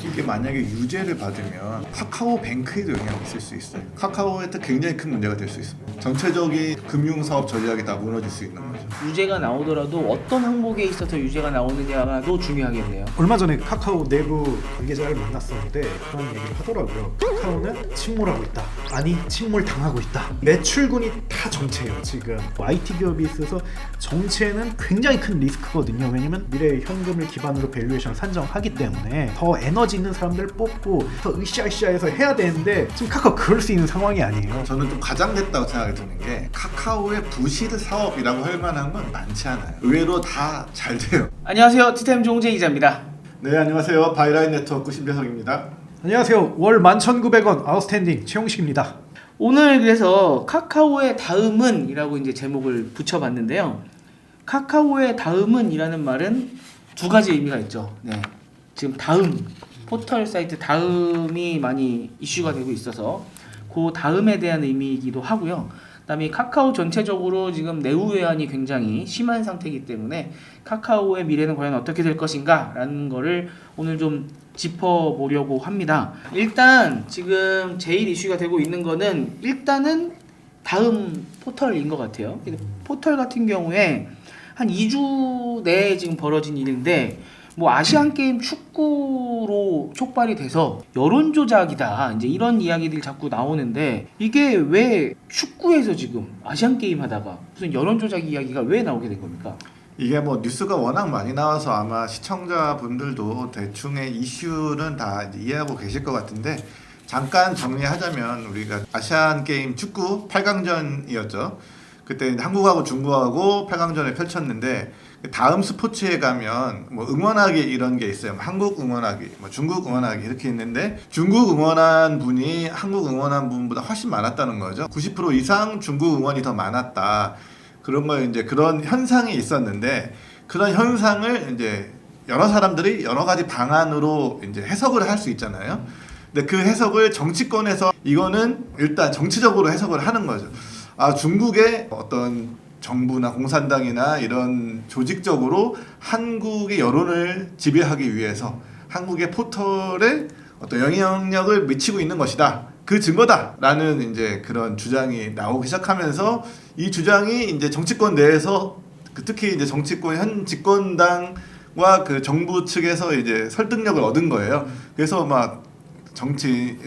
이게 만약에 유죄를 받으면 카카오뱅크에도 영향이 있을 수 있어요. 카카오한테 굉장히 큰 문제가 될 수 있습니다. 전체적인 금융사업 전략이 다 무너질 수 있는 거죠. 유죄가 나오더라도 어떤 항목에 있어서 유죄가 나오느냐도 중요하겠네요. 얼마 전에 카카오 내부 관계자를 만났었는데 그런 얘기를 하더라고요. 카카오는 침몰하고 있다. 아니 침몰 당하고 있다. 매출군이 다 정체예요. 지금 IT 기업이 있어서 정체는 굉장히 큰 리스크거든요. 왜냐면 미래 현금을 기반으로 밸류에이션 산정하기 때문에 더 에너지 있는 사람들 뽑고 더 으쌰으쌰해서 해야 되는데 지금 카카오 그럴 수 있는 상황이 아니에요. 저는 좀 과장됐다고 생각이 드는 게 카카오의 부실 사업이라고 할 만한 건 많지 않아요. 의외로 다 잘 돼요. 안녕하세요. 티타임 종재 기자입니다. 네, 안녕하세요. 바이라인 네트워크 신배석입니다. 안녕하세요. 월 11,900원 아웃스탠딩 최용식입니다. 오늘 그래서 카카오의 다음은 이라고 이제 제목을 붙여봤는데요. 카카오의 다음은 이라는 말은 두 가지 의미가 있죠. 네. 지금 다음 포털 사이트 다음이 많이 이슈가 되고 있어서 그 다음에 대한 의미이기도 하고요. 그다음에 카카오 전체적으로 지금 내후외환이 굉장히 심한 상태이기 때문에 카카오의 미래는 과연 어떻게 될 것인가 라는 거를 오늘 좀 짚어보려고 합니다. 일단 지금 제일 이슈가 되고 있는 거는 일단은 다음 포털인 것 같아요. 포털 같은 경우에 한 2주 내에 지금 벌어진 일인데 뭐 아시안 게임 축구로 촉발이 돼서 여론 조작이다 이제 이런 이야기들이 자꾸 나오는데 이게 왜 축구에서 지금 아시안 게임 하다가 무슨 여론 조작 이야기가 왜 나오게 된 겁니까? 이게 뭐 뉴스가 워낙 많이 나와서 아마 시청자분들도 대충의 이슈는 다 이제 이해하고 계실 것 같은데 잠깐 정리하자면 우리가 아시안 게임 축구 8강전이었죠. 그때 한국하고 중국하고 8강전을 펼쳤는데 다음 스포츠에 가면 뭐 응원하기 이런 게 있어요. 한국 응원하기, 뭐 중국 응원하기 이렇게 있는데 중국 응원한 분이 한국 응원한 분보다 훨씬 많았다는 거죠. 90% 이상 중국 응원이 더 많았다. 그런 거 이제 그런 현상이 있었는데 그런 현상을 이제 여러 사람들이 여러 가지 방안으로 이제 해석을 할 수 있잖아요. 근데 그 해석을 정치권에서 이거는 일단 정치적으로 해석을 하는 거죠. 아, 중국의 어떤 정부나 공산당이나 이런 조직적으로 한국의 여론을 지배하기 위해서 한국의 포털에 어떤 영향력을 미치고 있는 것이다. 그 증거다라는 이제 그런 주장이 나오기 시작하면서 이 주장이 이제 정치권 내에서 특히 이제 정치권 현 집권당과 그 정부 측에서 이제 설득력을 얻은 거예요. 그래서 막 정치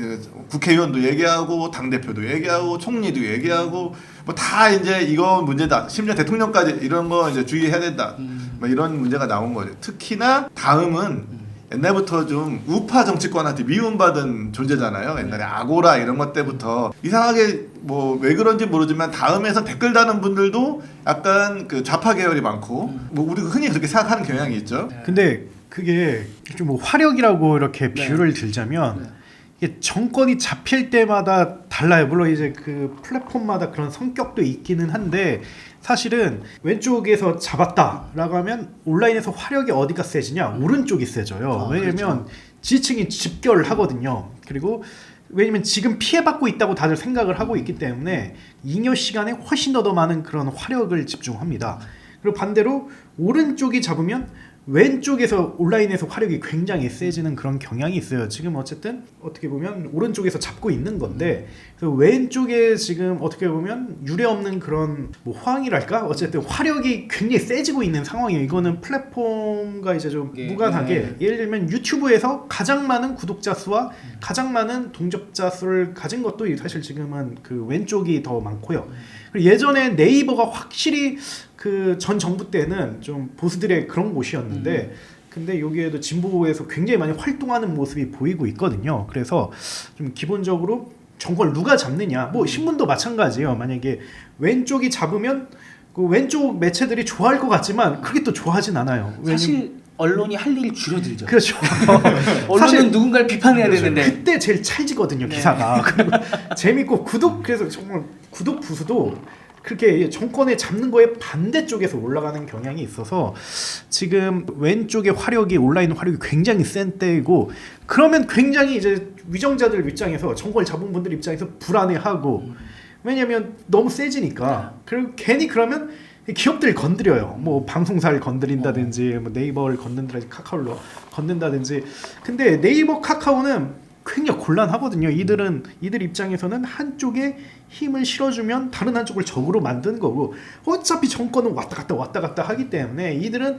국회의원도 얘기하고 당 대표도 얘기하고 총리도 얘기하고 뭐 다 이제 이거 문제다. 심지어 대통령까지 이런 거 이제 주의해야 된다. 뭐 이런 문제가 나온 거죠. 특히나 다음은 옛날부터 좀 우파 정치권한테 미움받은 존재잖아요. 옛날에 아고라 이런 것 때부터 이상하게 뭐 왜 그런지 모르지만 다음에서 댓글 다는 분들도 약간 그 좌파 계열이 많고 뭐 우리가 흔히 그렇게 생각하는 경향이 있죠. 근데 그게 좀 뭐 화력이라고 이렇게 비유를 들자면 이게 정권이 잡힐 때마다 달라요. 물론 이제 그 플랫폼마다 그런 성격도 있기는 한데 사실은 왼쪽에서 잡았다라고 하면 온라인에서 화력이 어디가 세지냐? 오른쪽이 세져요. 왜냐면 그렇죠. 지지층이 집결하거든요. 그리고 왜냐면 지금 피해받고 있다고 다들 생각을 하고 있기 때문에 잉여 시간에 훨씬 더 많은 그런 화력을 집중합니다. 그리고 반대로 오른쪽이 잡으면 왼쪽에서 온라인에서 화력이 굉장히 세지는 그런 경향이 있어요. 지금 어쨌든 어떻게 보면 오른쪽에서 잡고 있는 건데 그 왼쪽에 지금 어떻게 보면 유례없는 그런 뭐 호황이랄까 어쨌든 화력이 굉장히 세지고 있는 상황이에요. 이거는 플랫폼과 이제 좀 무관하게 예를 들면 유튜브에서 가장 많은 구독자 수와 가장 많은 동접자 수를 가진 것도 사실 지금은 그 왼쪽이 더 많고요. 그리고 예전에 네이버가 확실히 그 전 정부 때는 좀 보수들의 그런 곳이었는데 근데 여기에도 진보에서 굉장히 많이 활동하는 모습이 보이고 있거든요. 그래서 좀 기본적으로 정권을 누가 잡느냐 뭐 신문도 마찬가지예요. 만약에 왼쪽이 잡으면 그 왼쪽 매체들이 좋아할 것 같지만 그게 또 좋아하진 않아요. 사실 언론이 할 일이 줄어들죠. 그렇죠. 언론은 사실 누군가를 비판해야 그렇죠. 되는데 그때 제일 찰지거든요 기사가. 그리고 재밌고 그래서 정말 구독 부수도 그렇게 정권에 잡는 거에 반대쪽에서 올라가는 경향이 있어서 지금 왼쪽의 화력이 온라인 화력이 굉장히 센 때이고 그러면 굉장히 이제 위정자들 입장에서 정권을 잡은 분들 입장에서 불안해하고 왜냐면 너무 세지니까 그리고 괜히 그러면 기업들 건드려요. 뭐 방송사를 건드린다든지 뭐 네이버를 건든다든지 카카오를 건든다든지. 근데 네이버 카카오는 굉장히 곤란하거든요. 이들 입장에서는 한쪽에 힘을 실어주면 다른 한쪽을 적으로 만드는 거고, 어차피 정권은 왔다 갔다 하기 때문에 이들은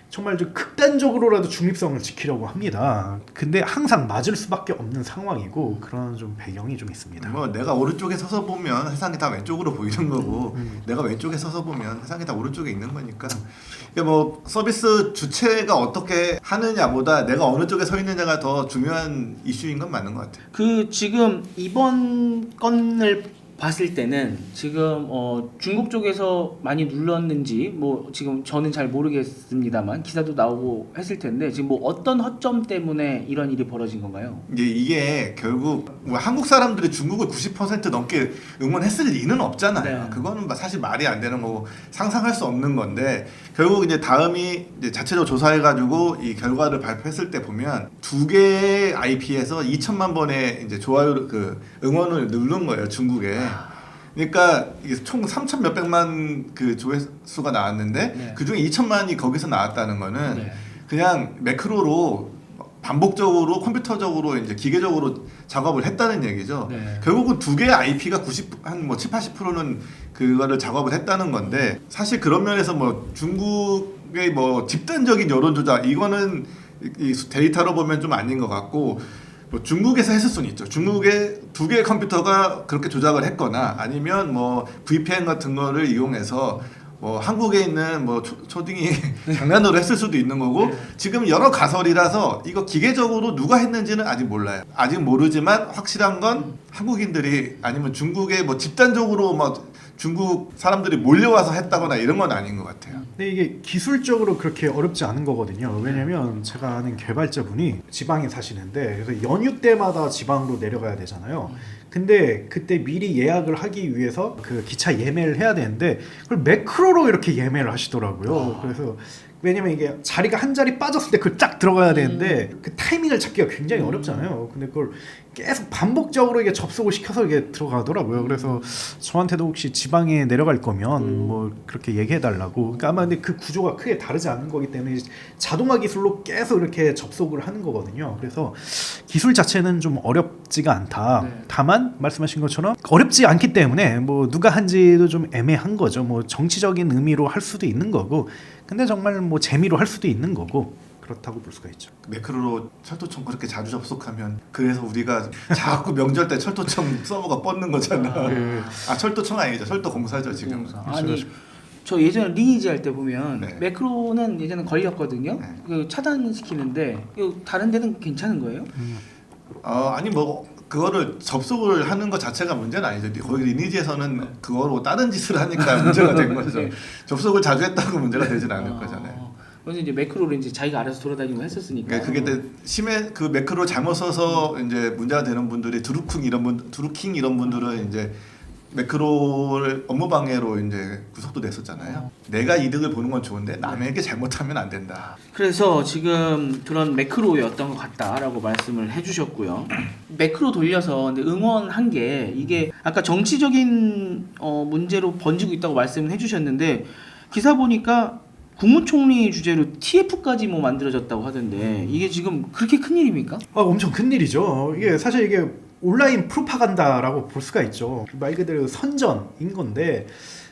정말 좀 극단적으로라도 중립성을 지키려고 합니다. 근데 항상 맞을 수밖에 없는 상황이고, 그런 좀 배경이 좀 있습니다. 뭐 내가 오른쪽에 서서 보면 세상이 다 왼쪽으로 보이는 거고, 내가 왼쪽에 서서 보면 세상이 다 오른쪽에 있는 거니까. 이게 뭐 서비스 주체가 어떻게 하느냐보다 내가 어느 쪽에 서 있느냐가 더 중요한 이슈인 건 맞는 것 같아요. 그 지금 이번 건을 봤을 때는 지금 중국 쪽에서 많이 눌렀는지 뭐 지금 저는 잘 모르겠습니다만 기사도 나오고 했을 텐데 지금 뭐 어떤 허점 때문에 이런 일이 벌어진 건가요? 이게 결국 뭐 한국 사람들이 중국을 90% 넘게 응원했을 리는 없잖아요. 네. 그거는 사실 말이 안 되는 거고 상상할 수 없는 건데, 결국 이제 다음이 이제 자체적으로 조사해가지고 이 결과를 발표했을 때 보면 두 개의 IP에서 2천만 번의 이제 좋아요 그 응원을 누른 거예요, 중국에. 그러니까 이게 총 3천 몇백만 그 조회수가 나왔는데 네. 그 중에 2천만이 거기서 나왔다는 거는 네. 그냥 매크로로 반복적으로 컴퓨터적으로 이제 기계적으로 작업을 했다는 얘기죠. 네. 결국은 두 개의 IP가 90한 7, 80%는 그거를 작업을 했다는 건데, 사실 그런 면에서 뭐 중국의 뭐 집단적인 여론 조작 이거는 이 데이터로 보면 좀 아닌 것 같고, 뭐 중국에서 했을 수는 있죠. 중국의 두 개의 컴퓨터가 그렇게 조작을 했거나 아니면 뭐 VPN 같은 거를 이용해서 뭐 한국에 있는 뭐 초딩이 장난으로 했을 수도 있는 거고, 지금 여러 가설이라서 이거 기계적으로 누가 했는지는 아직 몰라요. 아직 모르지만 확실한 건 한국인들이 아니면 중국의 뭐 집단적으로 뭐 중국 사람들이 몰려와서 했다거나 이런 건 아닌 것 같아요. 근데 이게 기술적으로 그렇게 어렵지 않은 거거든요. 왜냐면 제가 아는 개발자분이 지방에 사시는데, 그래서 연휴 때마다 지방으로 내려가야 되잖아요. 근데 그때 미리 예약을 하기 위해서 그 기차 예매를 해야 되는데 그걸 매크로로 이렇게 예매를 하시더라고요. 그래서 왜냐면 이게 자리가 한 자리 빠졌을 때 그걸 딱 들어가야 되는데 그 타이밍을 잡기가 굉장히 어렵잖아요. 근데 그걸 계속 반복적으로 이게 접속을 시켜서 이게 들어가더라고요. 그래서 저한테도 혹시 지방에 내려갈 거면 뭐 그렇게 얘기해 달라고. 그러니까 아마 근데 그 구조가 크게 다르지 않은 거기 때문에 자동화 기술로 계속 이렇게 접속을 하는 거거든요. 그래서 기술 자체는 좀 어렵지가 않다. 네. 다만 말씀하신 것처럼 어렵지 않기 때문에 뭐 누가 한지도 좀 애매한 거죠. 뭐 정치적인 의미로 할 수도 있는 거고, 근데 정말 뭐 재미로 할 수도 있는 거고, 그렇다고 볼 수가 있죠. 매크로로 철도청 그렇게 자주 접속하면 그래서 우리가 자꾸 명절 때 철도청 서버가 뻗는 거잖아. 철도청 아니죠. 철도공사죠 지금. 아니 저 예전에 리니지 할 때 보면 네. 매크로는 예전에 걸렸거든요. 네. 그 차단시키는데 이거 다른 데는 괜찮은 거예요? 아니 뭐 그거를 접속을 하는 것 자체가 문제는 아니죠. 거기 리니지에서는 그거로 다른 짓을 하니까 문제가 된 거죠. 네. 접속을 자주 했다고 문제가 되진 않을 거잖아요. 그래서 이제 매크로를 이제 자기가 알아서 돌아다니고 했었으니까. 그러니까 그게 심해 그 매크로 잘못 써서 이제 문제가 되는 분들이 드루킹 이런 분들은 이제 매크로를 업무 방해로 이제 구속도 됐었잖아요. 내가 이득을 보는 건 좋은데 남에게 잘못하면 안 된다. 그래서 지금 그런 매크로였던 것 같다라고 말씀을 해주셨고요. 매크로 돌려서 근데 응원한 게 이게 아까 정치적인 문제로 번지고 있다고 말씀을 해주셨는데, 기사 보니까 국무총리 주재로 TF까지 뭐 만들어졌다고 하던데 이게 지금 그렇게 큰 일입니까? 엄청 큰 일이죠. 이게 사실 이게 온라인 프로파간다라고 볼 수가 있죠. 말 그대로 선전인 건데,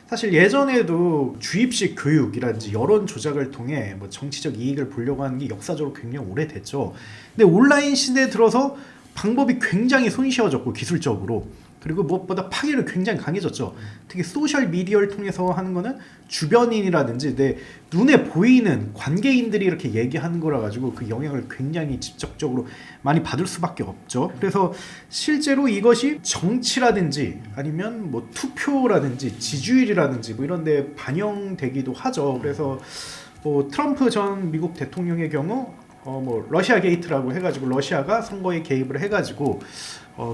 사실 예전에도 주입식 교육이라든지 여론 조작을 통해 뭐 정치적 이익을 보려고 하는 게 역사적으로 굉장히 오래됐죠. 근데 온라인 시대에 들어서 방법이 굉장히 손쉬워졌고 기술적으로, 그리고 무엇보다 파괴를 굉장히 강해졌죠. 특히 소셜 미디어를 통해서 하는 거는 주변인이라든지 내 눈에 보이는 관계인들이 이렇게 얘기하는 거라 가지고 그 영향을 굉장히 직접적으로 많이 받을 수밖에 없죠. 그래서 실제로 이것이 정치라든지 아니면 뭐 투표라든지 지지율이라든지 뭐 이런 데 반영되기도 하죠. 그래서 뭐 트럼프 전 미국 대통령의 경우 뭐 러시아 게이트라고 해가지고 러시아가 선거에 개입을 해가지고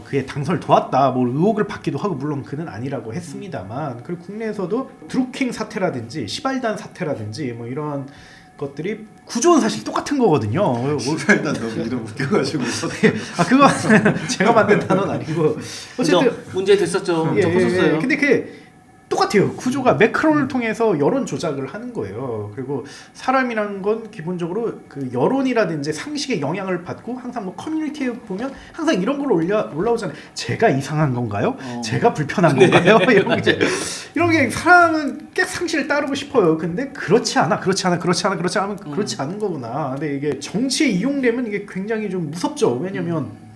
그의 당선을 도왔다 뭐 의혹을 받기도 하고, 물론 그는 아니라고 했습니다만, 그리고 국내에서도 드루킹 사태라든지 시발단 사태라든지 뭐 이런 것들이 구조는 사실 똑같은 거거든요. 일단 너무 이름 웃겨가지고. 그거 제가 만든 단어는 아니고 어쨌든 문제 됐었죠. 예, 저 보셨어요? 근데 그게 똑같아요. 구조가 매크로를 통해서 여론 조작을 하는 거예요. 그리고 사람이란 건 기본적으로 그 여론이라든지 상식에 영향을 받고 항상 뭐 커뮤니티에 보면 항상 이런 걸 올라오잖아요. 제가 이상한 건가요? 제가 불편한 건가요? 이런 게 사람은 꽤 상식을 따르고 싶어요. 근데 그렇지 않으면 그렇지 않은 거구나. 근데 이게 정치에 이용되면 이게 굉장히 좀 무섭죠. 왜냐면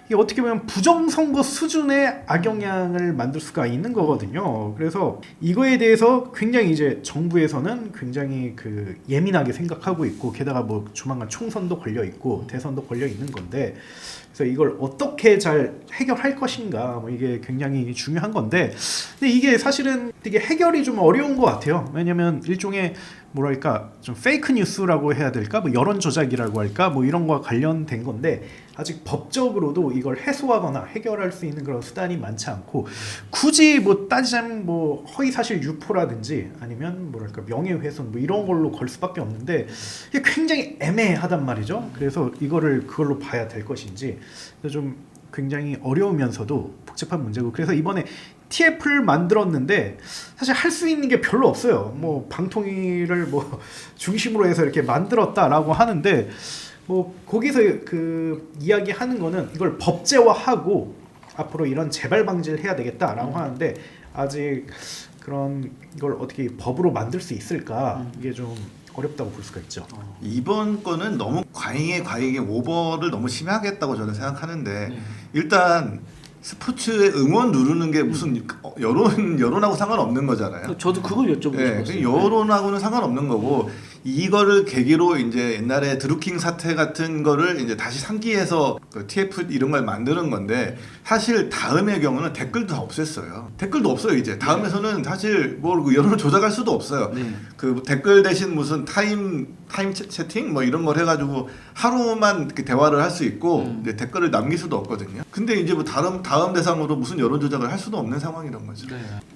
이게 어떻게 보면 부정선거 수준의 악영향을 만들 수가 있는 거거든요. 그래서 이거에 대해서 굉장히 이제 정부에서는 굉장히 그 예민하게 생각하고 있고, 게다가 뭐 조만간 총선도 걸려 있고 대선도 걸려 있는 건데, 그래서 이걸 어떻게 잘 해결할 것인가, 뭐 이게 굉장히 중요한 건데, 근데 이게 사실은 되게 해결이 좀 어려운 것 같아요. 왜냐면 일종의 뭐랄까 좀 페이크 뉴스라고 해야 될까, 뭐 여론 조작이라고 할까, 뭐 이런 거와 관련된 건데, 아직 법적으로도 이걸 해소하거나 해결할 수 있는 그런 수단이 많지 않고, 굳이 뭐 따지자면 뭐 허위사실 유포라든지 아니면 뭐랄까 명예훼손 뭐 이런 걸로 걸 수밖에 없는데, 이게 굉장히 애매하단 말이죠. 그래서 이거를 그걸로 봐야 될 것인지 좀 굉장히 어려우면서도 복잡한 문제고, 그래서 이번에 TF를 만들었는데 사실 할 수 있는 게 별로 없어요. 뭐 방통위를 뭐 중심으로 해서 이렇게 만들었다라고 하는데, 뭐 거기서 그 이야기하는 거는 이걸 법제화하고 앞으로 이런 재발 방지를 해야 되겠다라고 하는데, 아직 그런 이걸 어떻게 법으로 만들 수 있을까, 이게 좀 어렵다고 볼 수가 있죠. 이번 거는 너무 과잉에 오버를 너무 심하게 했다고 저는 생각하는데, 일단 스포츠에 응원 누르는 게 무슨 여론하고 상관없는 거잖아요. 저도 그걸 여쭤보고 네, 싶었어요. 여론하고는 상관없는 거고, 이거를 계기로 이제 옛날에 드루킹 사태 같은 거를 이제 다시 상기해서 그 TF 이런 걸 만드는 건데, 사실 다음의 경우는 댓글도 다 없앴어요. 댓글도 없어요 이제. 다음에서는 사실 뭐 여론을 조작할 수도 없어요. 그 댓글 대신 무슨 타임 채팅 뭐 이런 걸 해가지고 하루만 그 대화를 할 수 있고 이제 댓글을 남길 수도 없거든요. 근데 이제 뭐 다음 대상으로 무슨 여론 조작을 할 수도 없는 상황이란 거죠.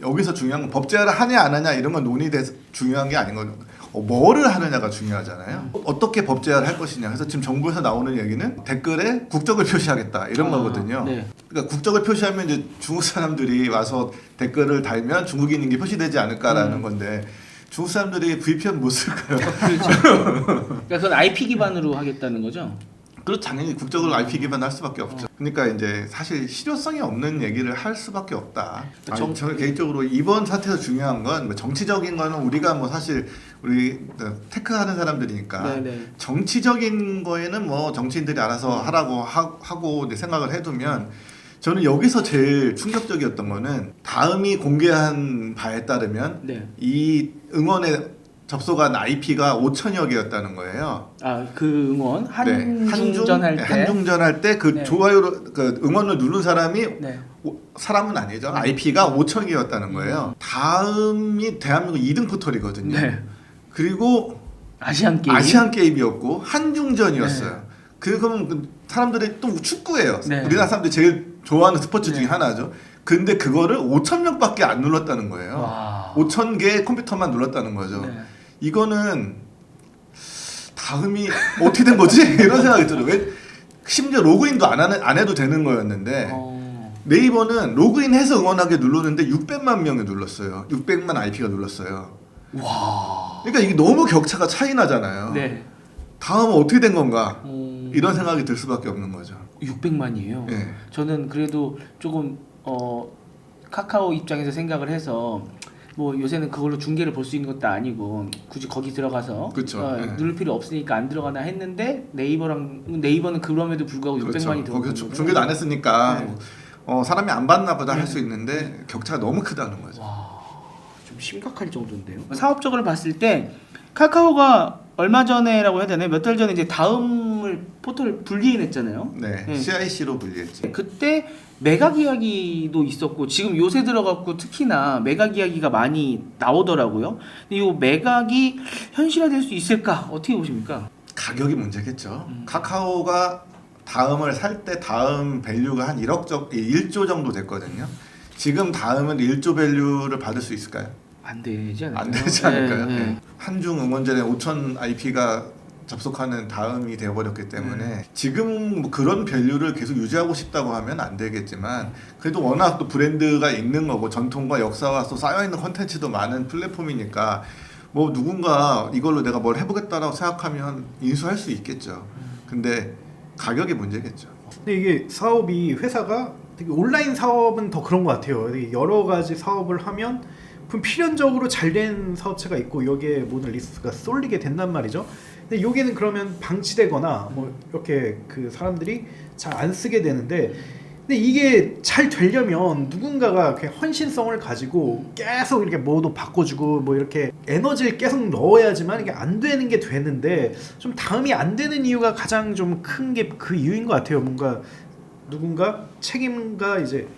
여기서 중요한 건 법제화를 하냐 안 하냐 이런 건 논의돼서 중요한 게 아닌 거죠. 뭐를 하느냐가 중요하잖아요. 어떻게 법제화를 할 것이냐. 그래서 지금 정부에서 나오는 얘기는 댓글에 국적을 표시하겠다 이런 거거든요. 그러니까 국적을 표시하면 이제 중국 사람들이 와서 댓글을 달면 중국인인 게 표시되지 않을까라는 건데, 중국 사람들이 VPN 못 쓸까요? 그렇죠. 그러니까 그건 IP 기반으로 하겠다는 거죠. 그렇 당연히 국적을 IP 기반으로 할 수밖에 없죠. 그러니까 이제 사실 실효성이 없는 얘기를 할 수밖에 없다. 저는 개인적으로 이번 사태에서 중요한 건 뭐 정치적인 거는 우리가 뭐 사실 우리 테크하는 사람들이니까 정치적인 거에는 뭐 정치인들이 알아서 하라고 하고 이제 생각을 해두면, 저는 여기서 제일 충격적이었던 거는 다음이 공개한 바에 따르면 이 응원에 접속한 IP가 5천여 개였다는 거예요. 그 응원 한중전 할 때, 한중전 할 때 그 좋아요로 그 응원을 누른 사람이 사람은 아니죠. IP가 5천 개였다는 거예요. 다음이 대한민국 2등 포털이거든요. 그리고 아시안 게임이었고 한중전이었어요. 그러면 사람들이 또 축구예요. 우리나라 사람들이 제일 좋아하는 스포츠 중에 하나죠. 근데 그거를 5천 명밖에 안 눌렀다는 거예요. 5천 개의 컴퓨터만 눌렀다는 거죠. 이거는 다음이 어떻게 된 거지? 이런 생각이 들어요. 왜 심지어 로그인도 안 해도 되는 거였는데, 네이버는 로그인해서 응원하게 누르는데 600만 명이 눌렀어요. 600만 IP가 눌렀어요. 그러니까 이게 너무 격차가 차이 나잖아요. 다음은 어떻게 된 건가? 이런 생각이 들 수밖에 없는 거죠. 600만이에요. 저는 그래도 조금 카카오 입장에서 생각을 해서, 뭐 요새는 그걸로 중계를 볼 수 있는 것도 아니고 굳이 거기 들어가서 누를 필요 없으니까 안 들어가나 했는데, 네이버는 그럼에도 불구하고 600만이 들어간 거죠. 중계도 안 했으니까 사람이 안 봤나 보다 할 수 있는데 격차가 너무 크다는 거죠. 좀 심각할 정도인데요. 사업적으로 봤을 때 카카오가 얼마 전에라고 해야 되나요? 몇 달 전에 이제 다음을 포털을 분리했잖아요. CIC로 분리했지. 그때 매각 이야기도 있었고, 지금 요새 들어갔고 특히나 매각 이야기가 많이 나오더라고요. 근데 이 매각이 현실화될 수 있을까? 어떻게 보십니까? 가격이 문제겠죠. 카카오가 다음을 살 때 다음 밸류가 한 1조 정도 됐거든요. 지금 다음은 1조 밸류를 받을 수 있을까요? 안 되지 않을까요? 안 되지 않을까요? 한중 응원전에 5천 IP가 접속하는 다음이 되어버렸기 때문에 지금 뭐 그런 밸류를 계속 유지하고 싶다고 하면 안 되겠지만 그래도 워낙 또 브랜드가 있는 거고 전통과 역사와 또 쌓여있는 콘텐츠도 많은 플랫폼이니까 뭐 누군가 이걸로 내가 뭘 해보겠다라고 생각하면 인수할 수 있겠죠. 근데 가격이 문제겠죠. 근데 이게 사업이 회사가 되게 온라인 사업은 더 그런 것 같아요. 되게 여러 가지 사업을 하면 그럼 필연적으로 잘 된 사업체가 있고 여기에 모든 리스크가 쏠리게 된단 말이죠. 근데 여기는 그러면 방치되거나 뭐 이렇게 그 사람들이 잘 안 쓰게 되는데 근데 이게 잘 되려면 누군가가 그냥 헌신성을 가지고 계속 이렇게 뭐도 바꿔주고 뭐 이렇게 에너지를 계속 넣어야지만 이게 안 되는 게 되는데 좀 다음이 안 되는 이유가 가장 좀 큰 게 그 이유인 것 같아요. 뭔가 누군가 책임과 이제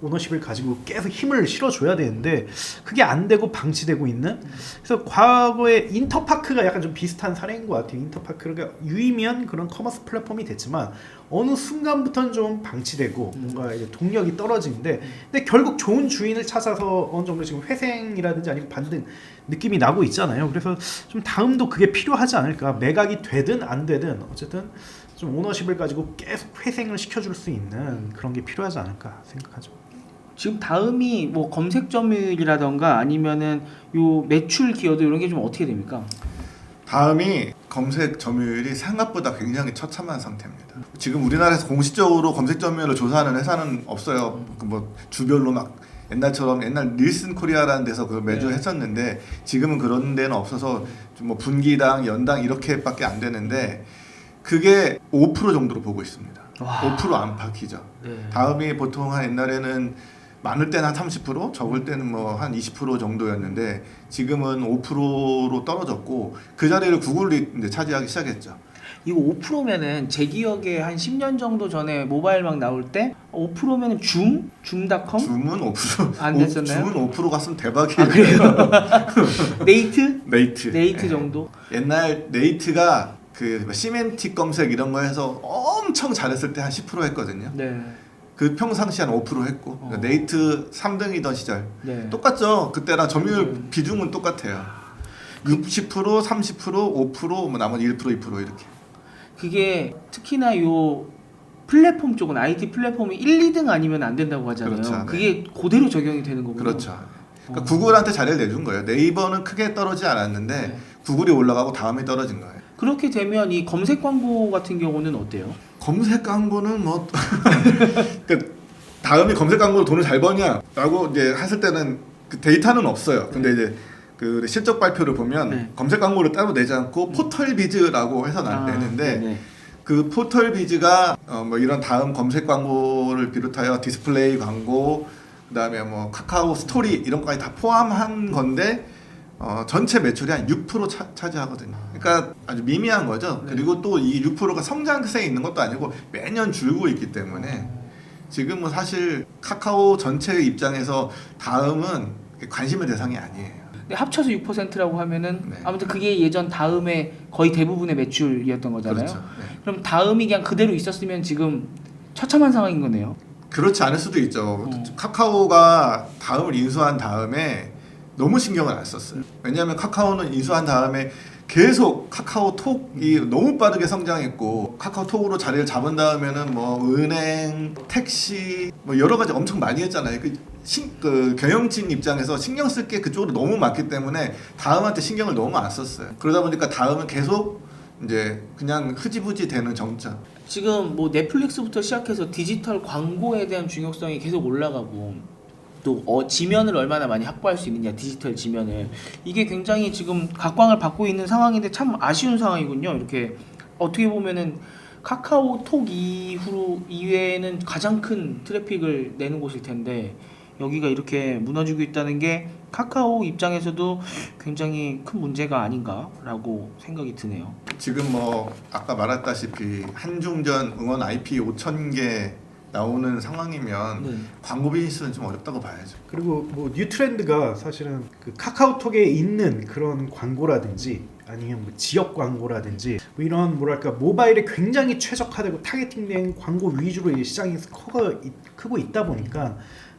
오너십을 가지고 계속 힘을 실어줘야 되는데 그게 안 되고 방치되고 있는. 그래서 과거에 인터파크가 약간 좀 비슷한 사례인 것 같아요. 인터파크가 유의미한 그런 커머스 플랫폼이 됐지만 어느 순간부터는 좀 방치되고 뭔가 이제 동력이 떨어지는데 근데 결국 좋은 주인을 찾아서 어느 정도 지금 회생이라든지 아니면 반등 느낌이 나고 있잖아요. 그래서 좀 다음도 그게 필요하지 않을까. 매각이 되든 안 되든 어쨌든 좀 오너십을 가지고 계속 회생을 시켜줄 수 있는 그런 게 필요하지 않을까 생각하죠. 지금 다음이 뭐 검색 점유율이라던가 아니면은 요 매출 기여도 이런 게 좀 어떻게 됩니까? 다음이 검색 점유율이 생각보다 굉장히 처참한 상태입니다. 지금 우리나라에서 공식적으로 검색 점유율을 조사하는 회사는 없어요. 그 뭐 주별로 막 옛날처럼 옛날 닐슨 코리아라는 데서 그 매주 했었는데 지금은 그런 데는 없어서 좀 뭐 분기당 연당 이렇게밖에 안 되는데 그게 5% 정도로 보고 있습니다. 와. 5% 안팎이죠. 네. 다음이 보통 한 옛날에는 많을 때는 한 30%, 적을 때는 뭐 한 20% 정도였는데 지금은 5%로 떨어졌고 그 자리를 구글이 이제 차지하기 시작했죠. 이거 5%면은 제 기억에 한 10년 정도 전에 모바일 막 나올 때 5%면은 줌닷컴? 줌은 5%, 안 됐었나요? 줌은 5% 갔으면 대박이에요. 아 그래요? 네이트? 네이트. 네이트 예. 정도? 옛날 네이트가 그 시멘틱 검색 이런 거 해서 엄청 잘했을 때 한 10% 했거든요. 네. 그 평상시 한 5% 했고 그러니까 네이트 3등이던 시절 네. 똑같죠. 그때랑 점유율 비중은 똑같아요. 60%, 30%, 5%, 뭐 나머지 1%, 2% 이렇게. 그게 특히나 요 플랫폼 쪽은 IT 플랫폼이 1, 2등 아니면 안 된다고 하잖아요. 그렇죠, 네. 그게 그대로 적용이 되는 거군요. 그렇죠. 그러니까 구글한테 자리를 내준 거예요. 네이버는 크게 떨어지지 않았는데 네. 구글이 올라가고 다음에 떨어진 거예요. 그렇게 되면 이 검색 광고 같은 경우는 어때요? 검색 광고는 뭐 그러니까 다음에 검색 광고로 돈을 잘 버냐라고 이제 했을 때는 그 데이터는 없어요. 근데 이제 그 실적 발표를 보면 네. 검색 광고를 따로 내지 않고 포털 비즈라고 해서 내는데 네네. 그 포털 비즈가 뭐 이런 다음 검색 광고를 비롯하여 디스플레이 광고 그다음에 뭐 카카오 스토리 이런 거까지 다 포함한 건데 전체 매출이 한 6% 차지하거든요. 그러니까 아주 미미한 거죠. 네. 그리고 또 이 6%가 성장세에 있는 것도 아니고 매년 줄고 있기 때문에 지금은 사실 카카오 전체 입장에서 다음은 관심의 대상이 아니에요. 근데 합쳐서 6%라고 하면은 네. 아무튼 그게 예전 다음에 거의 대부분의 매출이었던 거잖아요. 그렇죠. 네. 그럼 다음이 그냥 그대로 있었으면 지금 처참한 상황인 거네요. 그렇지 않을 수도 있죠. 카카오가 다음을 인수한 다음에 너무 신경을 안 썼어요. 왜냐하면 카카오는 인수한 다음에 계속 카카오톡이 너무 빠르게 성장했고 카카오톡으로 자리를 잡은 다음에는 뭐 은행, 택시 뭐 여러 가지 엄청 많이 했잖아요. 그 경영진 입장에서 신경 쓸 게 그쪽으로 너무 많기 때문에 다음한테 신경을 너무 안 썼어요. 그러다 보니까 다음은 계속 이제 그냥 흐지부지 되는 정자. 지금 뭐 넷플릭스부터 시작해서 디지털 광고에 대한 중요성이 계속 올라가고 또 지면을 얼마나 많이 확보할 수 있느냐, 디지털 지면을, 이게 굉장히 지금 각광을 받고 있는 상황인데 참 아쉬운 상황이군요. 이렇게 어떻게 보면은 카카오톡 이외에는 가장 큰 트래픽을 내는 곳일 텐데 여기가 이렇게 무너지고 있다는 게 카카오 입장에서도 굉장히 큰 문제가 아닌가라고 생각이 드네요. 지금 뭐 아까 말했다시피 한중전 응원 IP 5,000개 나오는 상황이면 네. 광고 비즈니스는 좀 어렵다고 봐야죠. 그리고 뭐 뉴트렌드가 사실은 그 카카오톡에 있는 그런 광고라든지 아니면 뭐 지역 광고라든지 뭐 이런 뭐랄까 모바일에 굉장히 최적화되고 타겟팅된 광고 위주로 이 시장이 크고 있다 보니까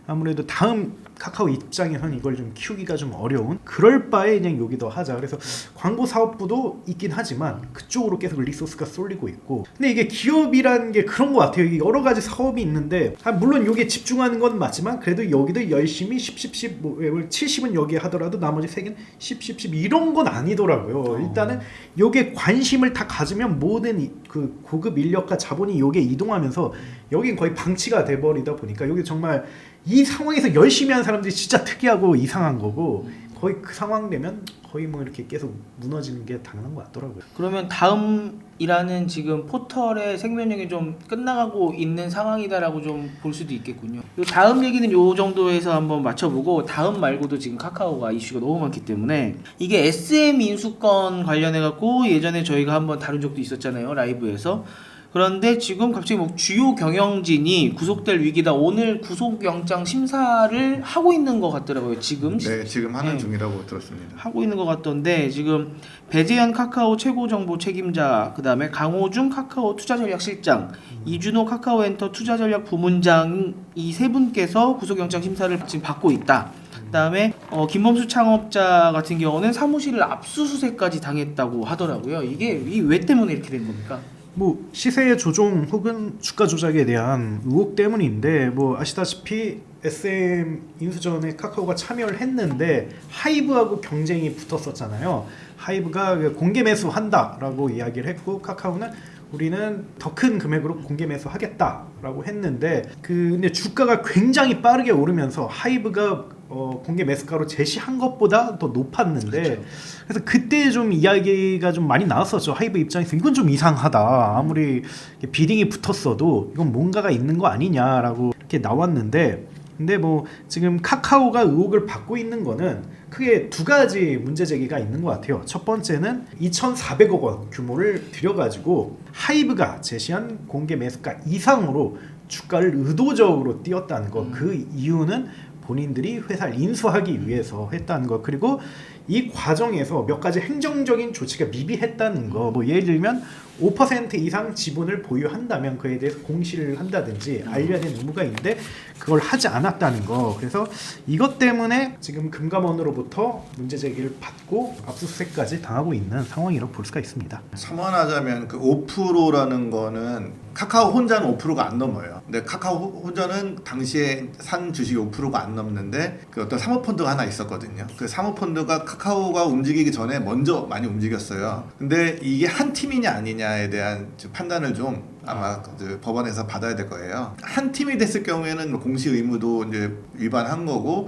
아무래도 다음 카카오 입장에서는 이걸 좀 키우기가 좀 어려운 그럴 바에 그냥 여기 더 하자. 그래서 광고 사업부도 있긴 하지만 그쪽으로 계속 리소스가 쏠리고 있고 근데 이게 기업이라는 게 그런 것 같아요. 이게 여러 가지 사업이 있는데 물론 여기에 집중하는 건 맞지만 그래도 여기도 열심히 10 뭐 70은 여기에 하더라도 나머지 3개는 10 이런 건 아니더라고요. 일단은 여기에 관심을 다 가지면 모든 그 고급 인력과 자본이 여기에 이동하면서 여긴 거의 방치가 돼버리다 보니까 여기 정말 이 상황에서 열심히 하는 사람들이 진짜 특이하고 이상한 거고 거의 그 상황 되면 거의 뭐 이렇게 계속 무너지는 게 당연한 것 같더라고요. 그러면 다음이라는 지금 포털의 생명력이 좀 끝나가고 있는 상황이다라고 좀 볼 수도 있겠군요. 요 다음 얘기는 요 정도에서 한번 맞춰보고 다음 말고도 지금 카카오가 이슈가 너무 많기 때문에 이게 SM 인수권 관련해 갖고 예전에 저희가 한번 다룬 적도 있었잖아요, 라이브에서. 그런데 지금 갑자기 뭐 주요 경영진이 구속될 위기다. 오늘 구속영장 심사를 하고 있는 것 같더라고요. 지금 네, 지금 하는 네. 중이라고 들었습니다. 하고 있는 것 같던데 지금 배재현 카카오 최고정보 책임자, 그 다음에 강호중 카카오 투자전략실장, 이준호 카카오엔터 투자전략 부문장 이 세 분께서 구속영장 심사를 지금 받고 있다. 그다음에 김범수 창업자 같은 경우는 사무실을 압수수색까지 당했다고 하더라고요. 이게 왜 때문에 이렇게 된 겁니까? 뭐 시세 조종 혹은 주가 조작에 대한 의혹 때문인데 뭐 아시다시피 SM 인수전에 카카오가 참여를 했는데 하이브하고 경쟁이 붙었었잖아요. 하이브가 공개 매수한다라고 이야기를 했고 카카오는 우리는 더 큰 금액으로 공개 매수하겠다라고 했는데 근데 주가가 굉장히 빠르게 오르면서 하이브가 공개 매수가로 제시한 것보다 더 높았는데 그렇죠. 그래서 그때 좀 이야기가 좀 많이 나왔었죠. 하이브 입장에서 이건 좀 이상하다. 아무리 비딩이 붙었어도 이건 뭔가가 있는 거 아니냐라고 이렇게 나왔는데 근데 뭐 지금 카카오가 의혹을 받고 있는 거는 크게 두 가지 문제 제기가 있는 것 같아요. 첫 번째는 2,400억 원 규모를 들여가지고 하이브가 제시한 공개 매수가 이상으로 주가를 의도적으로 띄웠다는 거. 그 이유는 본인들이 회사를 인수하기 위해서 했다는 거. 그리고 이 과정에서 몇 가지 행정적인 조치가 미비했다는 거. 뭐 예를 들면 5% 이상 지분을 보유한다면 그에 대해서 공시를 한다든지 알려야 되는 의무가 있는데 그걸 하지 않았다는 거. 그래서 이것 때문에 지금 금감원으로부터 문제 제기를 받고 압수수색까지 당하고 있는 상황이라고 볼 수가 있습니다. 첨언하자면 그 5%라는 거는 카카오 혼자는 5%가 안 넘어요. 근데 카카오 혼자는 당시에 산 주식이 5%가 안 넘는데 그 어떤 사모펀드가 하나 있었거든요. 그 사모펀드가 카카오가 움직이기 전에 먼저 많이 움직였어요. 근데 이게 한 팀이냐 아니냐에 대한 판단을 좀 아마 그 법원에서 받아야 될 거예요. 한 팀이 됐을 경우에는 공시 의무도 이제 위반한 거고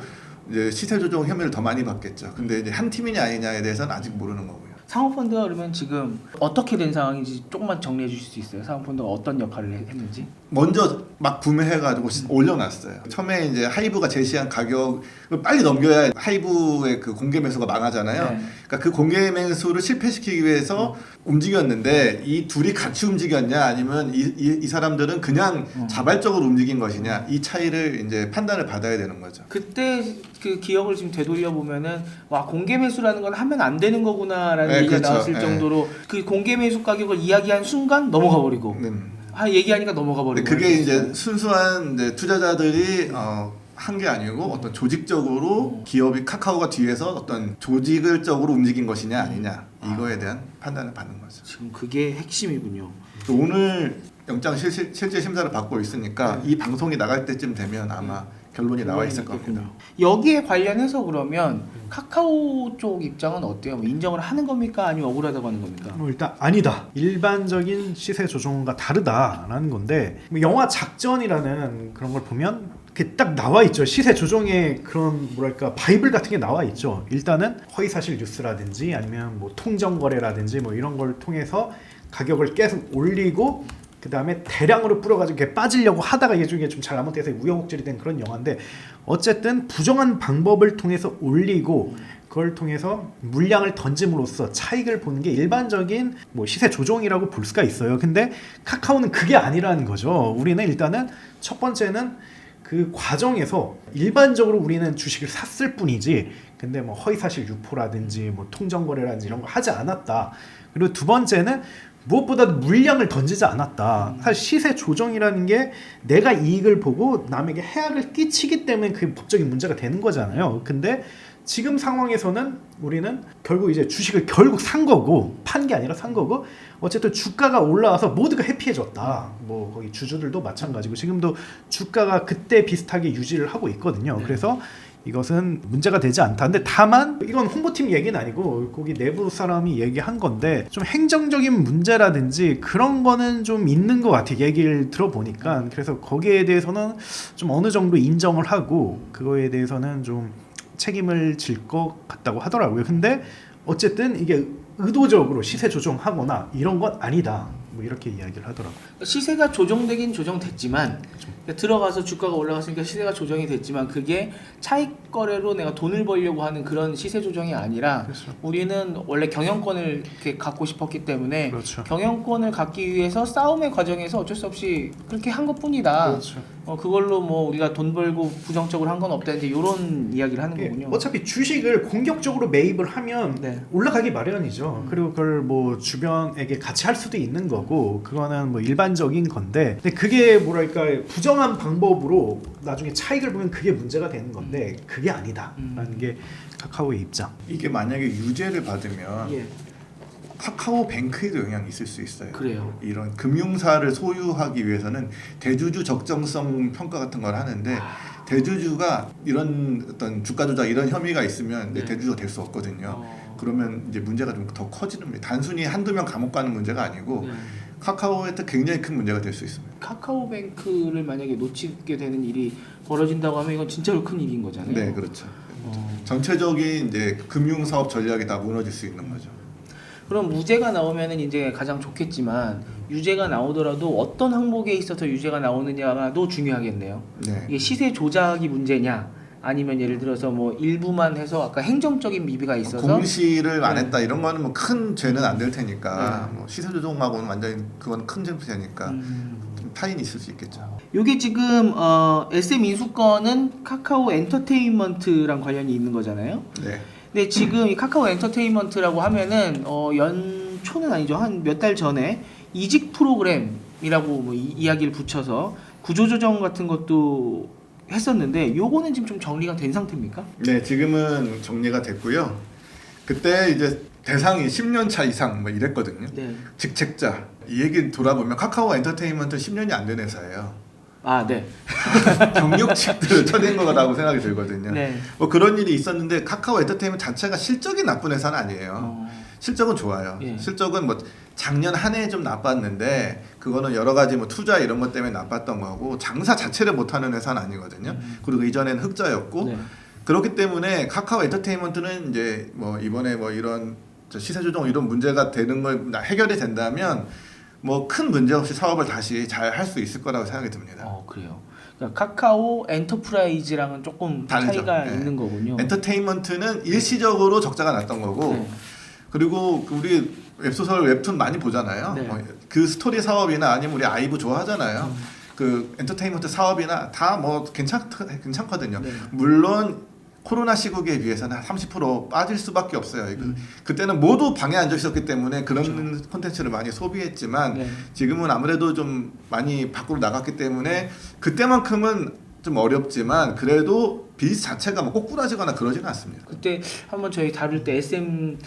이제 시세 조정 혐의를 더 많이 받겠죠. 근데 이제 한 팀이냐 아니냐에 대해서는 아직 모르는 거고요. 사모펀드가 그러면 지금 어떻게 된 상황인지 조금만 정리해 주실 수 있어요? 사모펀드가 어떤 역할을 했는지? 먼저 막 구매해가지고 올려놨어요. 처음에 이제 하이브가 제시한 가격을 빨리 넘겨야 하이브의 그 공개 매수가 망하잖아요. 네. 그러니까 그 공개 매수를 실패시키기 위해서 움직였는데 이 둘이 같이 움직였냐 아니면 이 사람들은 그냥 자발적으로 움직인 것이냐 이 차이를 이제 판단을 받아야 되는 거죠. 그때 그 기억을 지금 되돌려 보면은 와 공개 매수라는 건 하면 안 되는 거구나라는 네, 얘기가 그렇죠. 나왔을 네. 정도로 그 공개 매수 가격을 이야기한 순간 넘어가 버리고 얘기하니까 넘어가 버리고 그게 이제 순수한 이제 투자자들이 한 게 아니고 어떤 조직적으로 기업이 카카오가 뒤에서 어떤 조직적으로 움직인 것이냐 아니냐 이거에 대한 판단을 받는 거죠. 지금 그게 핵심이군요. 또 오늘 영장 실제 심사를 받고 있으니까 이 방송이 나갈 때쯤 되면 아마 결론이 나와 있을 겁니다. 여기에 관련해서 그러면 카카오 쪽 입장은 어때요? 뭐 인정을 하는 겁니까? 아니면 억울하다고 하는 겁니까? 뭐 일단 아니다. 일반적인 시세 조정과 다르다라는 건데 뭐 영화 작전이라는 그런 걸 보면 그게 딱 나와 있죠. 시세 조정의 그런 뭐랄까 바이블 같은 게 나와 있죠. 일단은 허위사실 뉴스라든지 아니면 뭐 통정거래라든지 뭐 이런 걸 통해서 가격을 계속 올리고 그 다음에 대량으로 뿌려가지고 이렇게 빠지려고 하다가 이게 좀 잘못해서 우여곡절이 된 그런 영화인데 어쨌든 부정한 방법을 통해서 올리고 그걸 통해서 물량을 던짐으로써 차익을 보는 게 일반적인 뭐 시세 조정이라고 볼 수가 있어요. 근데 카카오는 그게 아니라는 거죠. 우리는 일단은 첫 번째는 그 과정에서 일반적으로 우리는 주식을 샀을 뿐이지 근데 뭐 허위사실 유포라든지 뭐 통정거래라든지 이런 거 하지 않았다. 그리고 두 번째는 무엇보다도 물량을 던지지 않았다. 사실 시세 조정이라는 게 내가 이익을 보고 남에게 해악을 끼치기 때문에 그게 법적인 문제가 되는 거잖아요. 근데 지금 상황에서는 우리는 결국 이제 주식을 결국 산 거고 판 게 아니라 산 거고 어쨌든 주가가 올라와서 모두가 해피해졌다. 뭐 거기 주주들도 마찬가지고 지금도 주가가 그때 비슷하게 유지를 하고 있거든요. 네. 그래서 이것은 문제가 되지 않다. 근데 다만 이건 홍보팀 얘기는 아니고 거기 내부 사람이 얘기한 건데 좀 행정적인 문제라든지 그런 거는 좀 있는 것 같아요. 얘기를 들어보니까. 그래서 거기에 대해서는 좀 어느 정도 인정을 하고 그거에 대해서는 좀 책임을 질 것 같다고 하더라고요. 근데 어쨌든 이게 의도적으로 시세 조정하거나 이런 건 아니다. 뭐 이렇게 이야기를 하더라고요. 시세가 조정되긴 조정됐지만 그러니까 들어가서 주가가 올라갔으니까 시세가 조정이 됐지만 그게 차익 거래로 내가 돈을 벌려고 하는 그런 시세 조정이 아니라 그렇죠. 우리는 원래 경영권을 이렇게 갖고 싶었기 때문에 그렇죠. 경영권을 갖기 위해서 싸움의 과정에서 어쩔 수 없이 그렇게 한 것뿐이다. 그렇죠. 그걸로 뭐 우리가 돈 벌고 부정적으로 한 건 없다 이제 이런 이야기를 하는 예, 거군요. 어차피 주식을 공격적으로 매입을 하면 네. 올라가기 마련이죠. 그리고 그걸 뭐 주변에게 같이 할 수도 있는 거고 그거는 뭐 일반적인 건데 근데 그게 뭐랄까 부정한 방법으로 나중에 차익을 보면 그게 문제가 되는 건데 그게 아니다라는 게 카카오의 입장. 이게 만약에 유죄를 받으면 예. 카카오뱅크에도 영향이 있을 수 있어요. 그래요. 이런 금융사를 소유하기 위해서는 대주주 적정성 평가 같은 걸 하는데 대주주가 이런 어떤 주가 조작 이런 혐의가 있으면 네. 대주주가 될 수 없거든요. 그러면 이제 문제가 좀 더 커지는 겁니다. 단순히 한두 명 감옥 가는 문제가 아니고 네. 카카오한테 굉장히 큰 문제가 될 수 있습니다. 카카오뱅크를 만약에 놓치게 되는 일이 벌어진다고 하면 이건 진짜로 큰 일인 거잖아요. 네, 그렇죠. 어. 전체적인 이제 금융 사업 전략이 다 무너질 수 있는 거죠. 그럼 무죄가 나오면은 이제 가장 좋겠지만 유죄가 나오더라도 어떤 항목에 있어서 유죄가 나오느냐도 중요하겠네요. 네. 이게 시세 조작이 문제냐 아니면 예를 들어서 뭐 일부만 해서 아까 행정적인 미비가 있어서 공시를 안 네. 했다 이런 거는 뭐 큰 죄는 안 될 테니까 네. 뭐 시세 조정하고는 완전히 그건 큰 죄니까 좀 타인이 있을 수 있겠죠. 요게 지금 SM 인수권은 카카오 엔터테인먼트랑 관련이 있는 거잖아요. 네. 근데 지금 이 카카오 엔터테인먼트라고 하면은 연초는 아니죠. 한 몇 달 전에 이직 프로그램이라고 뭐 이야기를 붙여서 구조조정 같은 것도 했었는데 요거는 지금 좀 정리가 된 상태입니까? 네, 지금은 정리가 됐고요. 그때 이제 대상이 10년 차 이상 뭐 이랬거든요. 네. 직책자. 이 얘기 돌아보면 카카오 엔터테인먼트 10년이 안 된 회사예요. 아, 네. 경력직들을 쳐낸 거라고 생각이 들거든요. 네. 뭐 그런 일이 있었는데 카카오 엔터테인먼트 자체가 실적이 나쁜 회사는 아니에요. 실적은 좋아요. 예. 실적은 뭐 작년 한 해 좀 나빴는데 그거는 여러 가지 뭐 투자 이런 것 때문에 나빴던 거고 장사 자체를 못하는 회사는 아니거든요. 그리고 이전에는 흑자였고 네. 그렇기 때문에 카카오 엔터테인먼트는 이제 뭐 이번에 뭐 이런 시세 조정 이런 문제가 되는 걸 해결이 된다면 뭐 큰 문제 없이 사업을 다시 잘 할 수 있을 거라고 생각이 듭니다. 그래요. 그러니까 카카오 엔터프라이즈랑은 조금 다르죠. 차이가 네. 있는 거군요. 엔터테인먼트는 일시적으로 적자가 났던 거고 네. 그리고 우리 웹소설 웹툰 많이 보잖아요. 네. 그 스토리 사업이나 아니면 우리 아이브 좋아하잖아요. 그 엔터테인먼트 사업이나 다 뭐 괜찮거든요. 네. 물론 코로나 시국에 비해서는 한 30% 빠질 수밖에 없어요. 그때는 모두 방에 앉아 있었기 때문에 그런 콘텐츠를 많이 소비했지만 네. 지금은 아무래도 좀 많이 밖으로 나갔기 때문에 그때만큼은 좀 어렵지만 그래도 비즈 자체가 뭐 꼬꾸라지거나 그러지는 않습니다. 그때 한번 저희 다룰 때 SM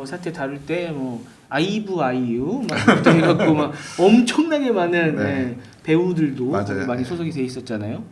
사태 다룰 때 뭐 아이브 아이유 막 해갖고 막 엄청나게 많은 네. 배우들도 맞아요. 거기 많이 네. 소속이 돼 있었잖아요.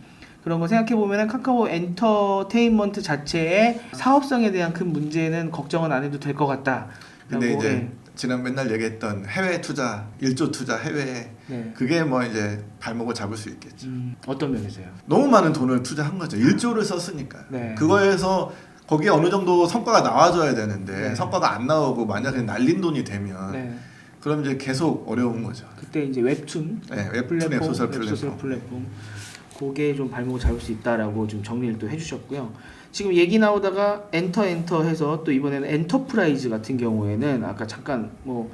그런 거 생각해 보면은 카카오 엔터테인먼트 자체의 사업성에 대한 큰 문제는 걱정은 안 해도 될 것 같다. 근데 이제 네. 지난 맨날 얘기했던 해외 투자, 1조 투자 해외에 네. 그게 뭐 이제 발목을 잡을 수 있겠죠. 어떤 면에서요? 너무 많은 돈을 투자한 거죠. 1조를 썼으니까. 네. 그거에서 거기에 어느 정도 성과가 나와줘야 되는데 네. 성과가 안 나오고 만약에 날린 돈이 되면 네. 그럼 이제 계속 어려운 거죠. 그때 이제 웹툰, 네, 웹툰 웹소설 플랫폼, 그게 좀 발목을 잡을 수 있다라고 좀 정리를 또 해주셨고요. 지금 얘기 나오다가 엔터 해서 또 이번에는 엔터프라이즈 같은 경우에는 아까 잠깐 뭐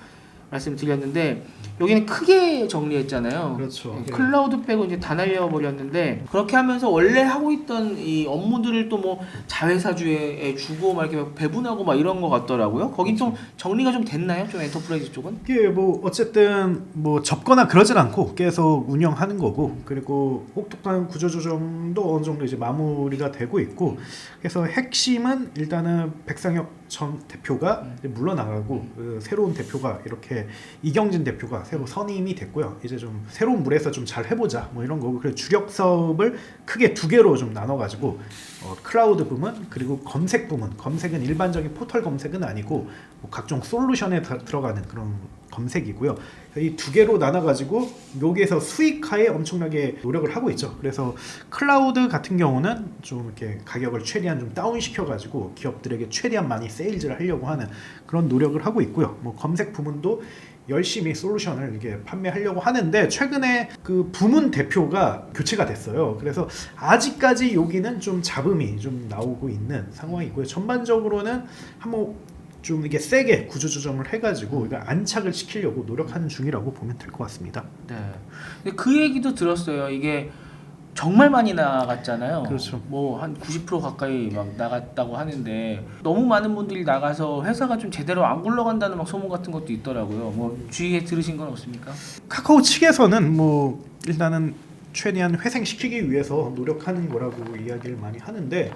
말씀드렸는데 여기는 크게 정리했잖아요. 그렇죠. 네, 클라우드 빼고 이제 다 날려버렸는데 그렇게 하면서 원래 하고 있던 이 업무들을 또 뭐 자회사주에 주고 막 이렇게 배분하고 막 이런 거 같더라고요. 거긴 좀 정리가 좀 됐나요? 좀 엔터프라이즈 쪽은? 이게 뭐 어쨌든 뭐 접거나 그러진 않고 계속 운영하는 거고, 그리고 혹독한 구조조정도 어느 정도 이제 마무리가 되고 있고, 그래서 핵심은 일단은 백상혁 전 대표가 이제 물러나가고 그 새로운 대표가 이렇게 이경진 대표가 새로 선임이 됐고요. 이제 좀 새로운 물에서 좀 잘 해보자 뭐 이런 거고, 그래서 주력 사업을 크게 두 개로 좀 나눠가지고 클라우드 부문 그리고 검색 부문. 검색은 일반적인 포털 검색은 아니고 뭐 각종 솔루션에 들어가는 그런 검색이고요. 이 두 개로 나눠가지고 여기에서 수익화에 엄청나게 노력을 하고 있죠. 그래서 클라우드 같은 경우는 좀 이렇게 가격을 최대한 좀 다운 시켜가지고 기업들에게 최대한 많이 세일즈를 하려고 하는 그런 노력을 하고 있고요. 뭐 검색 부문도 열심히 솔루션을 이렇게 판매하려고 하는데, 최근에 그 부문 대표가 교체가 됐어요. 그래서 아직까지 여기는 좀 잡음이 좀 나오고 있는 상황이고요. 전반적으로는 한번 좀 이게 세게 구조조정을 해가지고 이거 안착을 시키려고 노력하는 중이라고 보면 될 것 같습니다. 네. 근데 그 얘기도 들었어요. 이게 정말 많이 나갔잖아요. 그렇죠. 뭐 한 90% 가까이 막 나갔다고 하는데 너무 많은 분들이 나가서 회사가 좀 제대로 안 굴러간다는 막 소문 같은 것도 있더라고요. 뭐 주위에 들으신 건 없습니까? 카카오 측에서는 뭐 일단은 최대한 회생시키기 위해서 노력하는 거라고 이야기를 많이 하는데,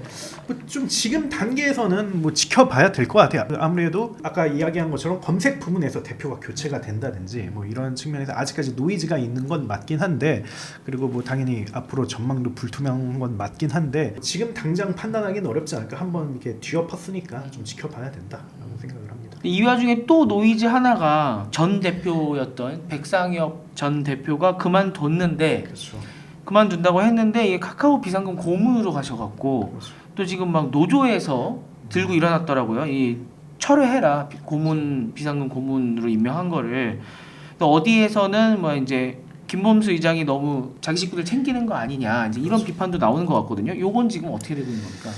뭐 좀 지금 단계에서는 뭐 지켜봐야 될 것 같아요. 아무래도 아까 이야기한 것처럼 검색 부문에서 대표가 교체가 된다든지 뭐 이런 측면에서 아직까지 노이즈가 있는 건 맞긴 한데, 그리고 뭐 당연히 앞으로 전망도 불투명한 건 맞긴 한데 지금 당장 판단하기는 어렵지 않을까. 한번 이렇게 뒤엎었으니까 좀 지켜봐야 된다라고 생각을 합니다. 이 와중에 또 노이즈 하나가 전 대표였던 백상혁 전 대표가 그만뒀는데, 그렇죠. 그만둔다고 했는데 이게 카카오 비상금 고문으로 가셔갖고 그렇죠. 또 지금 막 노조에서 들고 일어났더라고요. 이 철회해라, 고문 비상금 고문으로 임명한 거를. 또 어디에서는 뭐 이제 김범수 의장이 너무 자기 식구들 챙기는 거 아니냐, 이제 이런 비판도 나오는 것 같거든요. 요건 지금 어떻게 되고 있는 겁니까?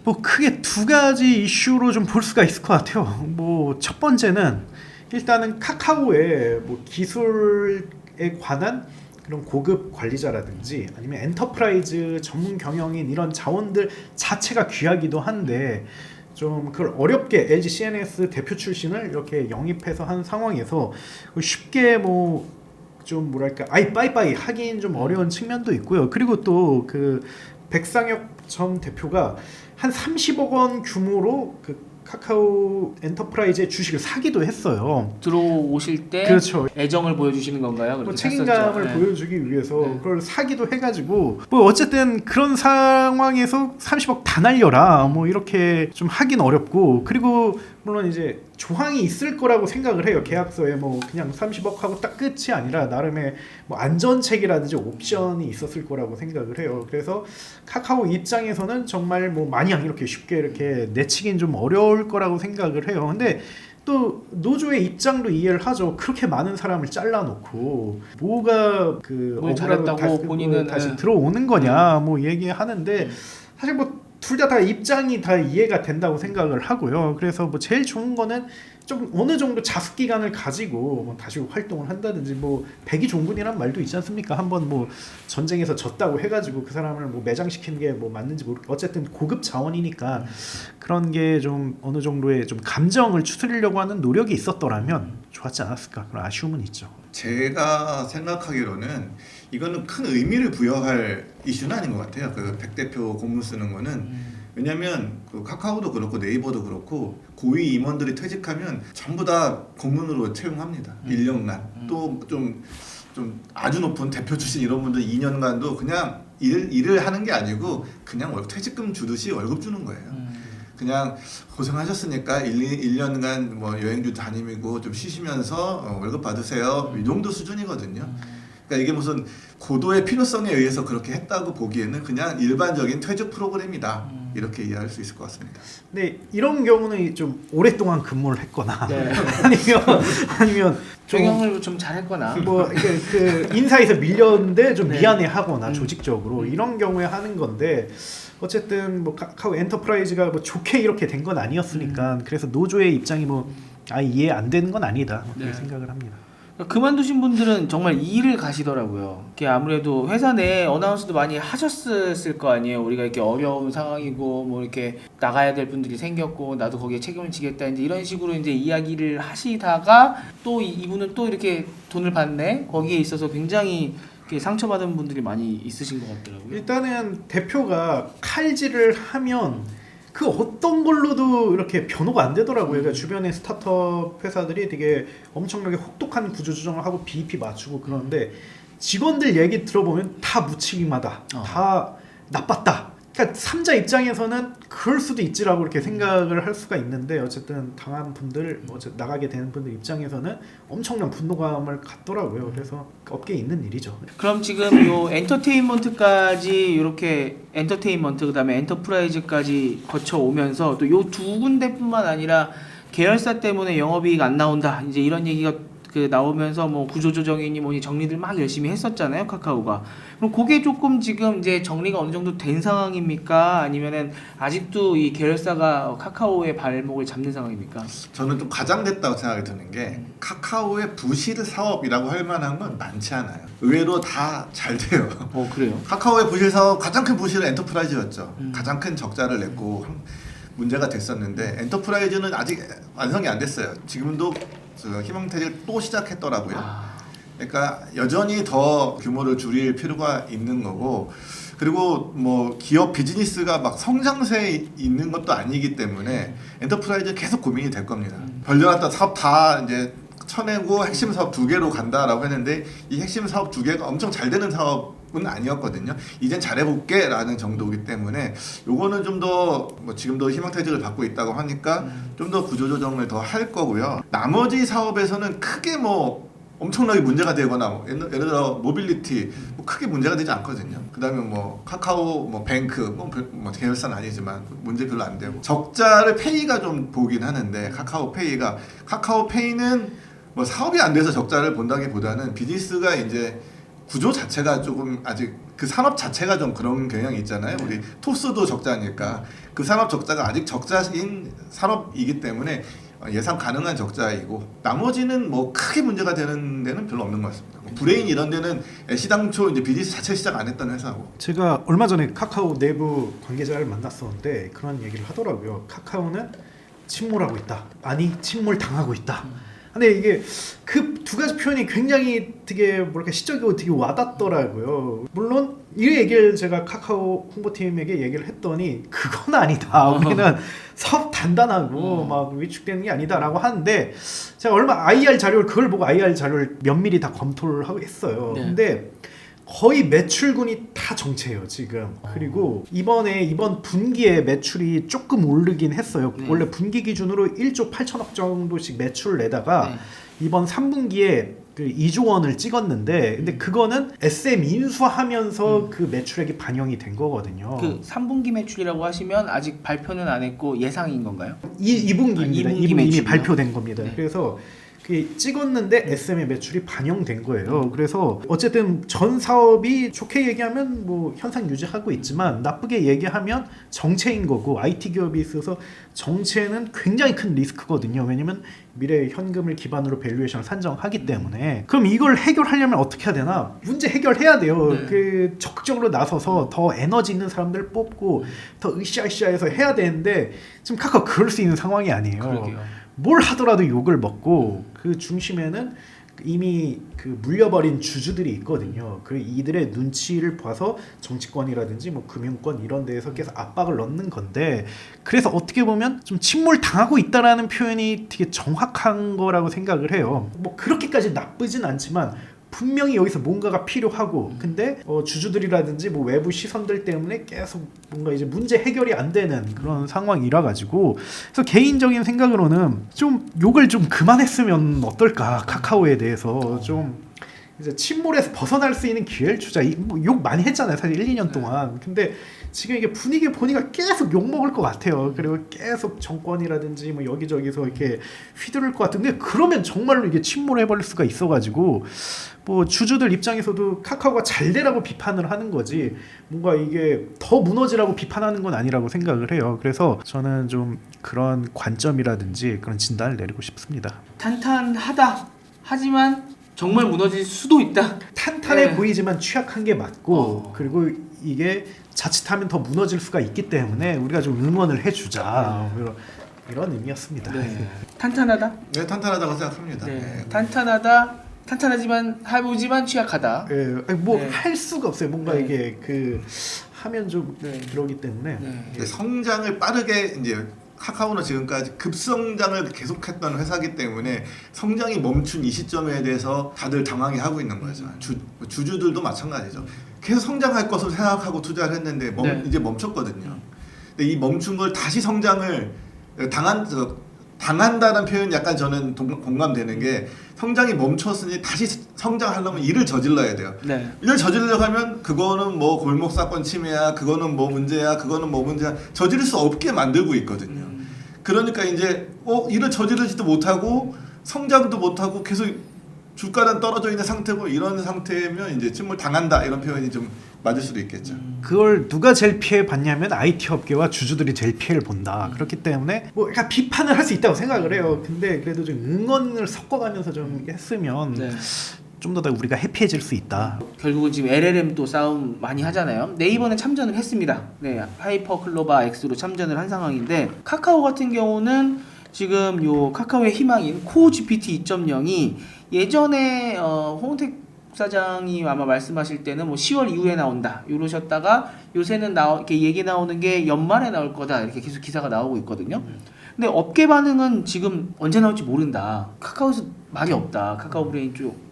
뭐 크게 두 가지 이슈로 좀 볼 수가 있을 것 같아요. 뭐 첫 번째는 일단은 카카오의 뭐 기술에 관한 그런 고급 관리자라든지 아니면 엔터프라이즈 전문 경영인 이런 자원들 자체가 귀하기도 한데, 좀 그걸 어렵게 LG CNS 대표 출신을 이렇게 영입해서 한 상황에서 쉽게 뭐 좀 뭐랄까 아이 빠이빠이 하긴 좀 어려운 측면도 있고요. 그리고 또 그 백상혁 전 대표가 한 30억 원 규모로 그 카카오 엔터프라이즈의 주식을 사기도 했어요. 들어오실 때 그렇죠. 애정을 보여주시는 건가요? 뭐 그렇게 책임감을 샀었죠. 네. 보여주기 위해서 네. 그걸 사기도 해가지고 뭐 어쨌든 그런 상황에서 30억 다 날려라 뭐 이렇게 좀 하긴 어렵고, 그리고 물론 이제 조항이 있을 거라고 생각을 해요. 계약서에 뭐 그냥 30억 하고 딱 끝이 아니라 나름의 뭐 안전책이라든지 옵션이 있었을 거라고 생각을 해요. 그래서 카카오 입장에서는 정말 뭐 마냥 이렇게 쉽게 이렇게 내치긴 좀 어려울 거라고 생각을 해요. 근데 또 노조의 입장도 이해를 하죠. 그렇게 많은 사람을 잘라놓고 뭐가 그 뭘 억울하고 잘했다고 본인은 다시 들어오는 거냐 뭐 얘기하는데, 사실 뭐 둘 다 입장이 다 이해가 된다고 생각을 하고요. 그래서 뭐 제일 좋은 거는 좀 어느 정도 자숙 기간을 가지고 뭐 다시 활동을 한다든지, 뭐 백이 종군이란 말도 있지 않습니까? 한번 뭐 전쟁에서 졌다고 해가지고 그 사람을 뭐 매장시키는 게 뭐 맞는지 모르겠고, 어쨌든 고급 자원이니까 그런 게 좀 어느 정도의 좀 감정을 추스리려고 하는 노력이 있었더라면 좋았지 않았을까, 그런 아쉬움은 있죠. 제가 생각하기로는 이거는 큰 의미를 부여할 이슈는 아닌 것 같아요. 그 백 대표 고문 쓰는 거는. 왜냐면 그 카카오도 그렇고 네이버도 그렇고 고위 임원들이 퇴직하면 전부 다 고문으로 채용합니다. 1년간. 또 좀 아주 높은 대표 출신 이런 분들 2년간도 그냥 일을 하는 게 아니고 그냥 퇴직금 주듯이 월급 주는 거예요. 그냥 고생하셨으니까 1년간 뭐 여행도 다니고 좀 쉬시면서 월급 받으세요. 이 정도 수준이거든요. 그러니까 이게 무슨 고도의 필요성에 의해서 그렇게 했다고 보기에는 그냥 일반적인 퇴직 프로그램이다. 이렇게 이해할 수 있을 것 같습니다. 근데 이런 경우는 좀 오랫동안 근무를 했거나 네. 아니면 좀 경영을 좀 잘했거나 뭐 그 인사에서 밀렸는데 좀 네. 미안해하거나 조직적으로 이런 경우에 하는 건데, 어쨌든 뭐 카카오 엔터프라이즈가 뭐 좋게 이렇게 된 건 아니었으니까 그래서 노조의 입장이 뭐 이해 안 되는 건 아니다 그렇게 네. 생각을 합니다. 그만두신 분들은 정말 이 일을 가시더라고요. 이게 아무래도 회사 내 어나운서도 많이 하셨을 거 아니에요. 우리가 이렇게 어려운 상황이고 뭐 이렇게 나가야 될 분들이 생겼고 나도 거기에 책임을 지겠다 이제 이런 식으로 이제 이야기를 하시다가 또 이분은 또 이렇게 돈을 받네. 거기에 있어서 굉장히 이렇게 상처받은 분들이 많이 있으신 것 같더라고요. 일단은 대표가 칼질을 하면 그 어떤 걸로도 이렇게 변호가 안 되더라고요. 그러니까 주변의 스타트업 회사들이 되게 엄청나게 혹독한 구조조정을 하고 BEP 맞추고 그러는데 직원들 얘기 들어보면 다 무책임하다, 다 나빴다. 그러니까 3자 입장에서는 그럴 수도 있지라고 이렇게 생각을 할 수가 있는데 어쨌든 당한 분들, 나가게 되는 분들 입장에서는 엄청난 분노감을 갖더라고요. 그래서 업계에 있는 일이죠. 그럼 지금 요 엔터테인먼트까지 이렇게 엔터테인먼트 그다음에 엔터프라이즈까지 거쳐 오면서 또 요 두 군데뿐만 아니라 계열사 때문에 영업이익 안 나온다 이제 이런 얘기가 그 나오면서 뭐 구조조정이니 뭐니 정리들 막 열심히 했었잖아요 카카오가. 그럼 그게 조금 지금 이제 정리가 어느 정도 된 상황입니까? 아니면은 아직도 이 계열사가 카카오의 발목을 잡는 상황입니까? 저는 좀 과장됐다고 생각이 드는 게 카카오의 부실 사업이라고 할 만한 건 많지 않아요. 의외로 다 잘 돼요. 그래요? 카카오의 부실 사업 가장 큰 부실은 엔터프라이즈였죠. 가장 큰 적자를 냈고 문제가 됐었는데 엔터프라이즈는 아직 완성이 안 됐어요. 지금도 희망퇴직을 또 시작했더라고요. 그러니까 여전히 더 규모를 줄일 필요가 있는 거고 그리고 뭐 기업 비즈니스가 막 성장세에 있는 것도 아니기 때문에 엔터프라이즈 계속 고민이 될 겁니다. 벌려놨다 사업 다 이제 쳐내고 핵심 사업 2개로 간다라고 했는데 이 핵심 사업 2개가 엄청 잘 되는 사업은 아니었거든요. 이젠 잘해볼게 라는 정도이기 때문에 요거는 좀 더 뭐 지금도 희망퇴직을 받고 있다고 하니까 좀 더 구조조정을 더 할 거고요. 나머지 사업에서는 크게 뭐 엄청나게 문제가 되거나 뭐 예를 들어 모빌리티 뭐 크게 문제가 되지 않거든요. 그다음에 뭐 카카오 뭐 뱅크 뭐 계열사는 아니지만 문제 별로 안 되고 적자를 페이가 좀 보긴 하는데 카카오 페이는 뭐 사업이 안 돼서 적자를 본다기보다는 비즈니스가 이제 구조 자체가 조금 아직 그 산업 자체가 좀 그런 경향이 있잖아요. 우리 토스도 적자니까 그 산업 적자가 아직 적자인 산업이기 때문에 예상 가능한 적자이고 나머지는 뭐 크게 문제가 되는 데는 별로 없는 것 같습니다. 뭐 브레인 이런 데는 시당초 이제 비즈니스 자체 시작 안 했던 회사고. 제가 얼마 전에 카카오 내부 관계자를 만났었는데 그런 얘기를 하더라고요. 카카오는 침몰하고 있다. 아니 침몰 당하고 있다. 근데 이게 그 두 가지 표현이 굉장히 되게 뭐랄까 시적이고 되게 와닿더라고요. 물론 이 얘기를 제가 카카오 홍보팀에게 얘기를 했더니 그건 아니다. 우리는 사업 단단하고 막 위축되는 게 아니다라고 하는데 제가 얼마 IR 자료를 그걸 보고 IR 자료를 면밀히 다 검토를 하고 했어요. 네. 근데 거의 매출군이 다 정체예요 지금. 그리고 이번 분기에 매출이 조금 오르긴 했어요. 네. 원래 분기 기준으로 1조 8천억 정도씩 매출을 내다가 네. 이번 3분기에 그 2조 원을 찍었는데 근데 그거는 SM 인수하면서 그 매출액이 반영이 된 거거든요. 그 3분기 매출이라고 하시면 아직 발표는 안 했고 예상인 건가요? 2분기입니다. 2분기 이미 매출이요? 발표된 겁니다. 네. 그래서 그 찍었는데 SM의 매출이 반영된 거예요. 그래서 어쨌든 전 사업이 좋게 얘기하면 뭐 현상 유지하고 있지만 나쁘게 얘기하면 정체인 거고 IT 기업이 있어서 정체는 굉장히 큰 리스크거든요. 왜냐면 미래 현금을 기반으로 밸류에이션을 산정하기 때문에 그럼 이걸 해결하려면 어떻게 해야 되나? 문제 해결해야 돼요. 네. 그 적극적으로 나서서 더 에너지 있는 사람들 뽑고 더 으쌰으쌰해서 해야 되는데 지금 카카오 그럴 수 있는 상황이 아니에요. 그러게요. 뭘 하더라도 욕을 먹고 그 중심에는 이미 그 물려버린 주주들이 있거든요. 그 이들의 눈치를 봐서 정치권이라든지 뭐 금융권 이런 데에서 계속 압박을 넣는 건데 그래서 어떻게 보면 좀 침몰 당하고 있다라는 표현이 되게 정확한 거라고 생각을 해요. 뭐 그렇게까지 나쁘진 않지만 분명히 여기서 뭔가가 필요하고 근데 주주들이라든지 뭐 외부 시선들 때문에 계속 뭔가 이제 문제 해결이 안 되는 그런 상황이라 가지고 그래서 개인적인 생각으로는 좀 욕을 좀 그만했으면 어떨까 카카오에 대해서 좀 이제 침몰에서 벗어날 수 있는 기회를 주자. 뭐욕 많이 했잖아요, 사실 1-2년 동안. 근데 지금 이게 분위기 보니까 계속 욕 먹을 것 같아요. 그리고 계속 정권이라든지 뭐 여기저기서 이렇게 휘두를 것 같은데 그러면 정말로 이게 침몰해버릴 수가 있어가지고 뭐 주주들 입장에서도 카카오가 잘 되라고 비판을 하는 거지 뭔가 이게 더 무너지라고 비판하는 건 아니라고 생각을 해요. 그래서 저는 좀 그런 관점이라든지 그런 진단을 내리고 싶습니다. 탄탄하다. 하지만 정말 무너질 수도 있다. 탄탄해 네. 보이지만 취약한 게 맞고 그리고 이게 자칫하면 더 무너질 수가 있기 때문에 우리가 좀 응원을 해주자 이런 의미였습니다. 네. 탄탄하다. 네, 탄탄하다고 생각합니다. 네. 네. 탄탄하지만 해보지만 취약하다. 예, 뭐 네. 할 수가 없어요. 뭔가 네. 이게 그 하면 좀 네. 그러기 때문에 네. 근데 성장을 빠르게 이제 카카오는 지금까지 급성장을 계속했던 회사기 때문에 성장이 멈춘 이 시점에 대해서 다들 당황해하고 있는 거죠. 주주들도 마찬가지죠. 계속 성장할 것으로 생각하고 투자를 했는데 네. 이제 멈췄거든요. 근데 이 멈춘 걸 다시 성장을 당한다는 표현 약간 저는 공감되는 게 성장이 멈췄으니 다시 성장하려면 일을 저질러야 돼요. 네. 일을 저지르려고 하면 그거는 뭐 골목 사건 침해야, 그거는 뭐 문제야, 그거는 뭐 문제야 저지를 수 없게 만들고 있거든요. 그러니까 이제 일을 저지르지도 못하고 성장도 못하고 계속 주가는 떨어져 있는 상태고 이런 상태면 이제 침몰 당한다 이런 표현이 좀 맞을 수도 있겠죠. 그걸 누가 제일 피해 봤냐면 IT 업계와 주주들이 제일 피해를 본다. 그렇기 때문에 뭐 약간 비판을 할 수 있다고 생각을 해요. 근데 그래도 좀 응원을 섞어가면서 좀 했으면 네. 좀 더 우리가 해피해질 수 있다. 결국은 지금 LLM도 싸움 많이 하잖아요. 네이버는 참전을 했습니다. 네, 하이퍼클로바 X로 참전을 한 상황인데 카카오 같은 경우는 지금 요 카카오의 희망인 코 GPT 2.0이 예전에 홍택 사장이 아마 말씀하실 때는 뭐 10월 이후에 나온다 이러셨다가 요새는 이렇게 얘기 나오는 게 연말에 나올 거다 이렇게 계속 기사가 나오고 있거든요. 근데 업계 반응은 지금 언제 나올지 모른다. 카카오에서 말이 없다. 카카오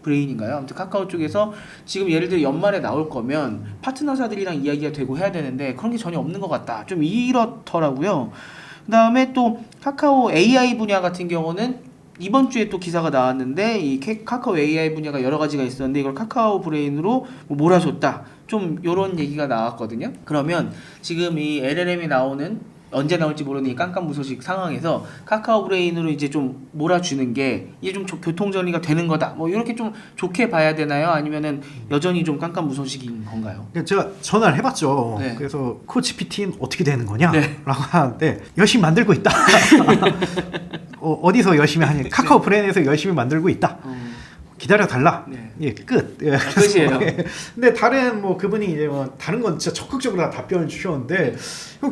브레인인가요? 아무튼 카카오 쪽에서 지금 예를 들어 연말에 나올 거면 파트너사들이랑 이야기가 되고 해야 되는데 그런 게 전혀 없는 것 같다. 좀 이렇더라고요. 그 다음에 또 카카오 AI 분야 같은 경우는 이번 주에 또 기사가 나왔는데 이 카카오 AI 분야가 여러 가지가 있었는데 이걸 카카오 브레인으로 뭐 몰아줬다. 좀 요런 얘기가 나왔거든요. 그러면 지금 이 LLM이 나오는 언제 나올지 모르는 이 깜깜무소식 상황에서 카카오 브레인으로 이제 좀 몰아주는 게 이게 좀 교통 정리가 되는 거다. 뭐 이렇게 좀 좋게 봐야 되나요? 아니면은 여전히 좀 깜깜무소식인 건가요? 제가 전화를 해봤죠. 네. 그래서 코치PT는 어떻게 되는 거냐? 네. 라고 하는데 열심히 만들고 있다. 어디서 열심히 하냐? 카카오 브레인에서 열심히 만들고 있다. 기다려 달라. 네. 예, 끝. 끝이에요. 근데 다른 뭐 그분이 이제 뭐 다른 건 진짜 적극적으로 다 답변을 주셨는데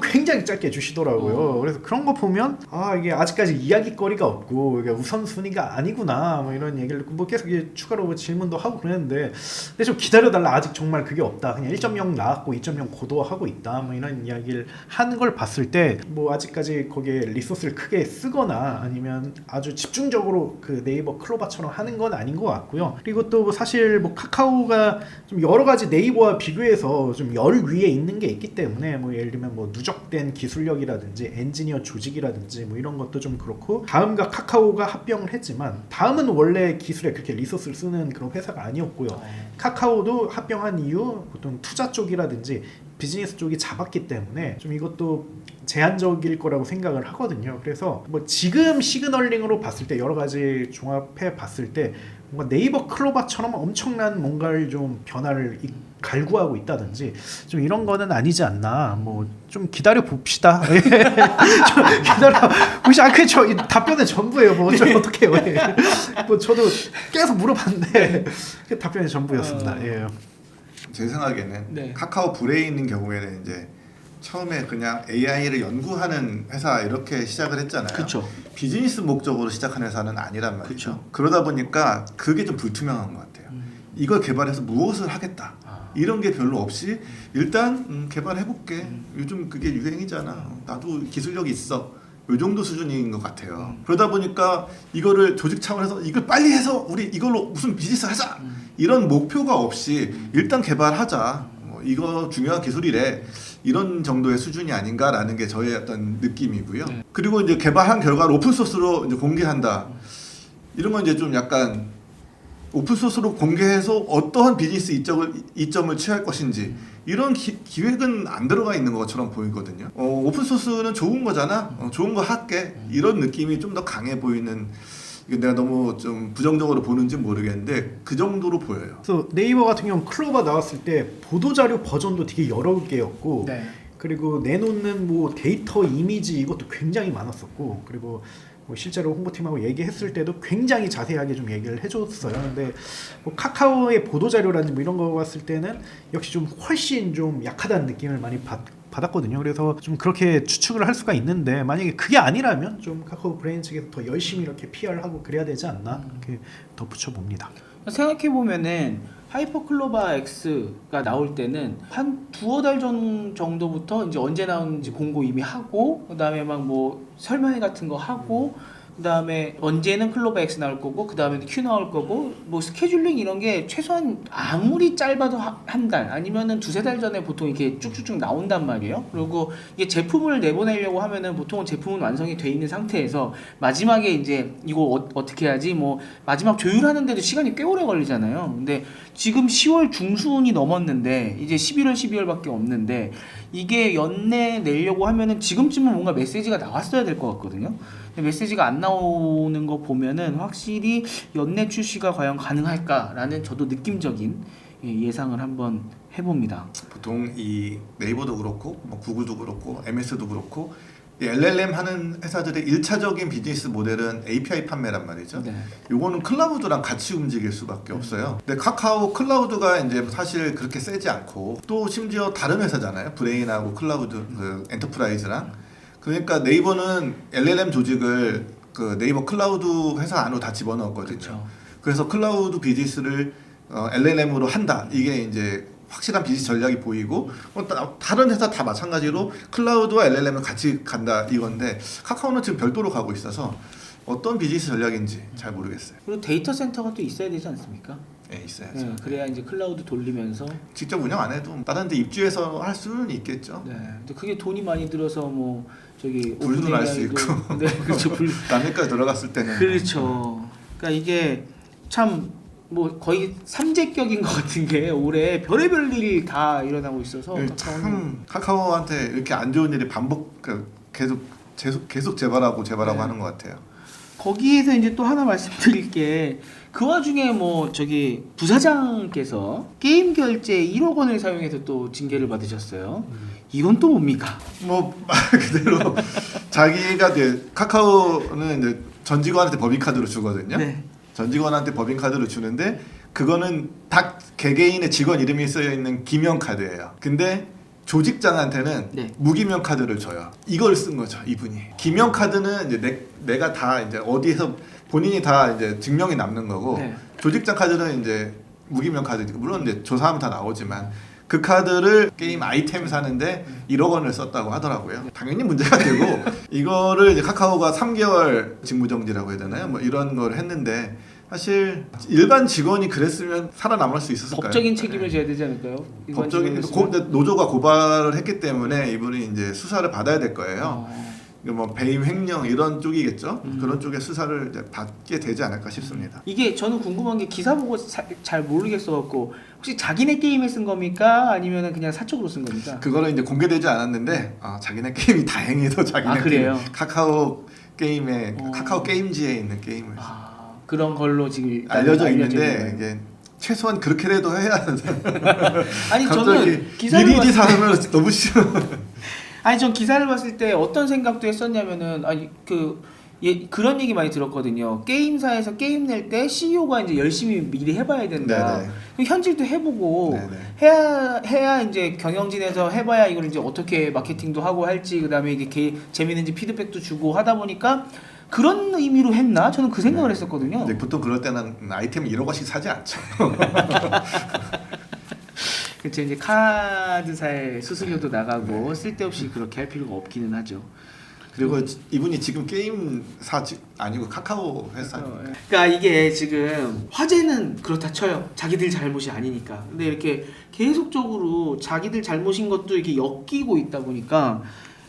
굉장히 짧게 주시더라고요. 그래서 그런 거 보면 이게 아직까지 이야기거리가 없고 이게 우선순위가 아니구나 뭐 이런 얘기를 뭐 계속 이제 추가로 뭐 질문도 하고 그랬는데 근데 좀 기다려 달라. 아직 정말 그게 없다. 그냥 1.0 나왔고 2.0 고도화하고 있다. 뭐 이런 이야기를 하는 걸 봤을 때 뭐 아직까지 거기에 리소스를 크게 쓰거나 아니면 아주 집중적으로 그 네이버 클로바처럼 하는 건 아닌 것 같고요. 그리고 또 사실 뭐 카카오가 좀 여러 가지 네이버와 비교해서 좀 열 위에 있는 게 있기 때문에 뭐 예를 들면 뭐 누적된 기술력이라든지 엔지니어 조직이라든지 뭐 이런 것도 좀 그렇고 다음과 카카오가 합병을 했지만 다음은 원래 기술에 그렇게 리소스를 쓰는 그런 회사가 아니었고요. 카카오도 합병한 이유 보통 투자 쪽이라든지 비즈니스 쪽이 잡았기 때문에 좀 이것도 제한적일 거라고 생각을 하거든요. 그래서 뭐 지금 시그널링으로 봤을 때 여러 가지 종합해 봤을 때 뭔가 네이버 클로바처럼 엄청난 뭔가를 좀 변화를 갈구하고 있다든지 좀 이런 거는 아니지 않나. 뭐 좀 기다려 봅시다. 좀 기다려 봅시다. 저 답변은 전부예요. 뭐 어떻게 해요? 뭐 저도 계속 물어봤는데 그 답변이 전부였습니다. 예. 제 생각에는 네. 카카오 브레인인 경우에는 이제 처음에 그냥 AI를 연구하는 회사 이렇게 시작을 했잖아요. 그렇죠. 비즈니스 목적으로 시작한 회사는 아니란 말이죠. 그쵸. 그러다 보니까 그게 좀 불투명한 것 같아요. 이걸 개발해서 무엇을 하겠다. 이런 게 별로 없이 일단 개발해볼게. 요즘 그게 유행이잖아. 나도 기술력이 있어. 요 정도 수준인 것 같아요. 그러다 보니까 이거를 조직 차원에서 이걸 빨리 해서 우리 이걸로 무슨 비즈니스 하자. 이런 목표가 없이 일단 개발하자. 이거 중요한 기술이래. 이런 정도의 수준이 아닌가라는 게 저의 어떤 느낌이고요. 그리고 이제 개발한 결과를 오픈 소스로 이제 공개한다. 이런 건 이제 좀 약간 오픈소스로 공개해서 어떠한 비즈니스 이점을 취할 것인지 이런 기획은 안 들어가 있는 것처럼 보이거든요. 오픈소스는 좋은 거잖아. 좋은 거 할게. 이런 느낌이 좀 더 강해 보이는, 이게 내가 너무 좀 부정적으로 보는지 모르겠는데 그 정도로 보여요. 그래서 네이버 같은 경우는 클로버 나왔을 때 보도자료 버전도 되게 여러 개였고 네. 그리고 내놓는 뭐 데이터 이미지 이것도 굉장히 많았었고 그리고 뭐 실제로 홍보팀하고 얘기했을 때도 굉장히 자세하게 좀 얘기를 해줬어요. 근데 뭐 카카오의 보도자료라든지 뭐 이런 거 봤을 때는 역시 좀 훨씬 좀 약하다는 느낌을 많이 받았거든요. 그래서 좀 그렇게 추측을 할 수가 있는데 만약에 그게 아니라면 좀 카카오 브레인 측에서 더 열심히 이렇게 PR하고 그래야 되지 않나 이렇게 덧붙여 봅니다. 생각해 보면은 하이퍼 클로바 X가 나올 때는 한 두어 달 전 정도부터 이제 언제 나오는지 공고 이미 하고, 그다음에 막 뭐 설명회 같은 거 하고, 그다음에 언제는 클로바 X 나올 거고, 그다음에 Q 나올 거고, 뭐 스케줄링 이런 게 최소한 아무리 짧아도 한 달 아니면은 두세 달 전에 보통 이렇게 쭉쭉쭉 나온단 말이에요. 그리고 이게 제품을 내보내려고 하면은 보통은 제품은 완성이 돼 있는 상태에서 마지막에 이제 이거 어떻게 해야지 뭐 마지막 조율하는데도 시간이 꽤 오래 걸리잖아요. 근데 지금 10월 중순이 넘었는데 이제 11월 12월밖에 없는데 이게 연내 내려고 하면은 지금쯤은 뭔가 메시지가 나왔어야 될 것 같거든요. 근데 메시지가 안 나오는 거 보면은 확실히 연내 출시가 과연 가능할까라는 저도 느낌적인 예상을 한번 해봅니다. 보통 이 네이버도 그렇고 뭐 구글도 그렇고 MS도 그렇고 이 LLM 하는 회사들의 1차적인 비즈니스 모델은 API 판매란 말이죠. 네. 요거는 클라우드랑 같이 움직일 수밖에 없어요. 근데 카카오 클라우드가 이제 사실 그렇게 세지 않고 또 심지어 다른 회사잖아요. 브레인하고 클라우드 그 엔터프라이즈랑. 그러니까 네이버는 LLM 조직을 그 네이버 클라우드 회사 안으로 다 집어넣었거든요. 그렇죠. 그래서 클라우드 비즈니스를 LLM으로 한다. 이게 이제 확실한 비즈니스 전략이 보이고 다른 회사 다 마찬가지로 클라우드와 LLM을 같이 간다 이건데 카카오는 지금 별도로 가고 있어서 어떤 비즈니스 전략인지 잘 모르겠어요. 그리고 데이터 센터가 또 있어야 되지 않습니까? 네, 있어야죠. 네, 그래야 이제 클라우드 돌리면서. 직접 운영 안 해도 다른 데 입주해서 할 수는 있겠죠. 네. 근데 그게 돈이 많이 들어서 뭐 저기 불도 날 수 있고. 네, 그렇죠. 불. 남해까지 들어갔을 때는 그렇죠. 그러니까 이게 참 뭐 거의 삼재격인 것 같은 게 올해 별의별 일이 다 일어나고 있어서 참 카카오한테 이렇게 안 좋은 일이 계속 재발하고 네. 하는 것 같아요. 거기에서 이제 또 하나 말씀드릴 게 그 와중에 뭐 저기 부사장께서 게임 결제 1억 원을 사용해서 또 징계를 받으셨어요. 이건 또 뭡니까? 뭐 말 그대로 자기가 이제 카카오는 이제 전 직원한테 법인카드로 주거든요. 네. 전 직원한테 법인카드로 주는데 그거는 다 개개인의 직원 이름이 쓰여 있는 기명 카드예요. 근데 조직장한테는 네. 무기명 카드를 줘요. 이걸 쓴 거죠, 이분이. 기명 카드는 이제 내가 다 이제 어디에서 본인이 다 이제 증명이 남는 거고 네. 조직장 카드는 이제 무기명 카드. 물론 이제 조사하면 다 나오지만 그 카드를 게임 아이템 사는데 1억 원을 썼다고 하더라고요. 당연히 문제가 되고 이거를 이제 카카오가 3개월 직무정지라고 해야 되나요? 뭐 이런 걸 했는데 사실 일반 직원이 그랬으면 살아남을 수 있었을까요? 법적인 책임을 져야 되지 않을까요? 법적인 노조가 고발을 했기 때문에 이분이 이제 수사를 받아야 될 거예요. 뭐 배임 횡령 이런 쪽이겠죠. 그런 쪽에 수사를 이제 받게 되지 않을까 싶습니다. 이게 저는 궁금한 게 기사 보고 잘 모르겠어갖고 혹시 자기네 게임에 쓴 겁니까? 아니면 그냥 사적으로 쓴 겁니까? 그거는 이제 공개되지 않았는데 자기네 게임이 다행히도 자기네 그래요? 게임 카카오 게임에 카카오 게임지에 있는 게임을 그런 걸로 지금 알려져 있는 있는데 거예요. 이게 최소한 그렇게라도 해야 아니 갑자기 저는 기사를 리니지 사면 너무 싫어. 아니 전 기사를 봤을 때 어떤 생각도 했었냐면은 그런 얘기 많이 들었거든요. 게임사에서 게임 낼 때 CEO가 이제 열심히 미리 해봐야 된다. 네네. 현질도 해보고 네네. 해야 이제 경영진에서 해봐야 이걸 이제 어떻게 마케팅도 하고 할지 그다음에 이게 재밌는지 피드백도 주고 하다 보니까 그런 의미로 했나? 저는 그 생각을 했었거든요. 근데 보통 그럴 때는 아이템 1억 원씩 사지 않죠. 그렇죠. 이제 카드사의 수수료도 나가고 쓸데없이 그렇게 할 필요가 없기는 하죠. 그리고 이분이 지금 게임사 아니고 카카오 회사. 그러니까 이게 지금 화제는 그렇다 쳐요. 자기들 잘못이 아니니까. 근데 이렇게 계속적으로 자기들 잘못인 것도 이렇게 엮이고 있다 보니까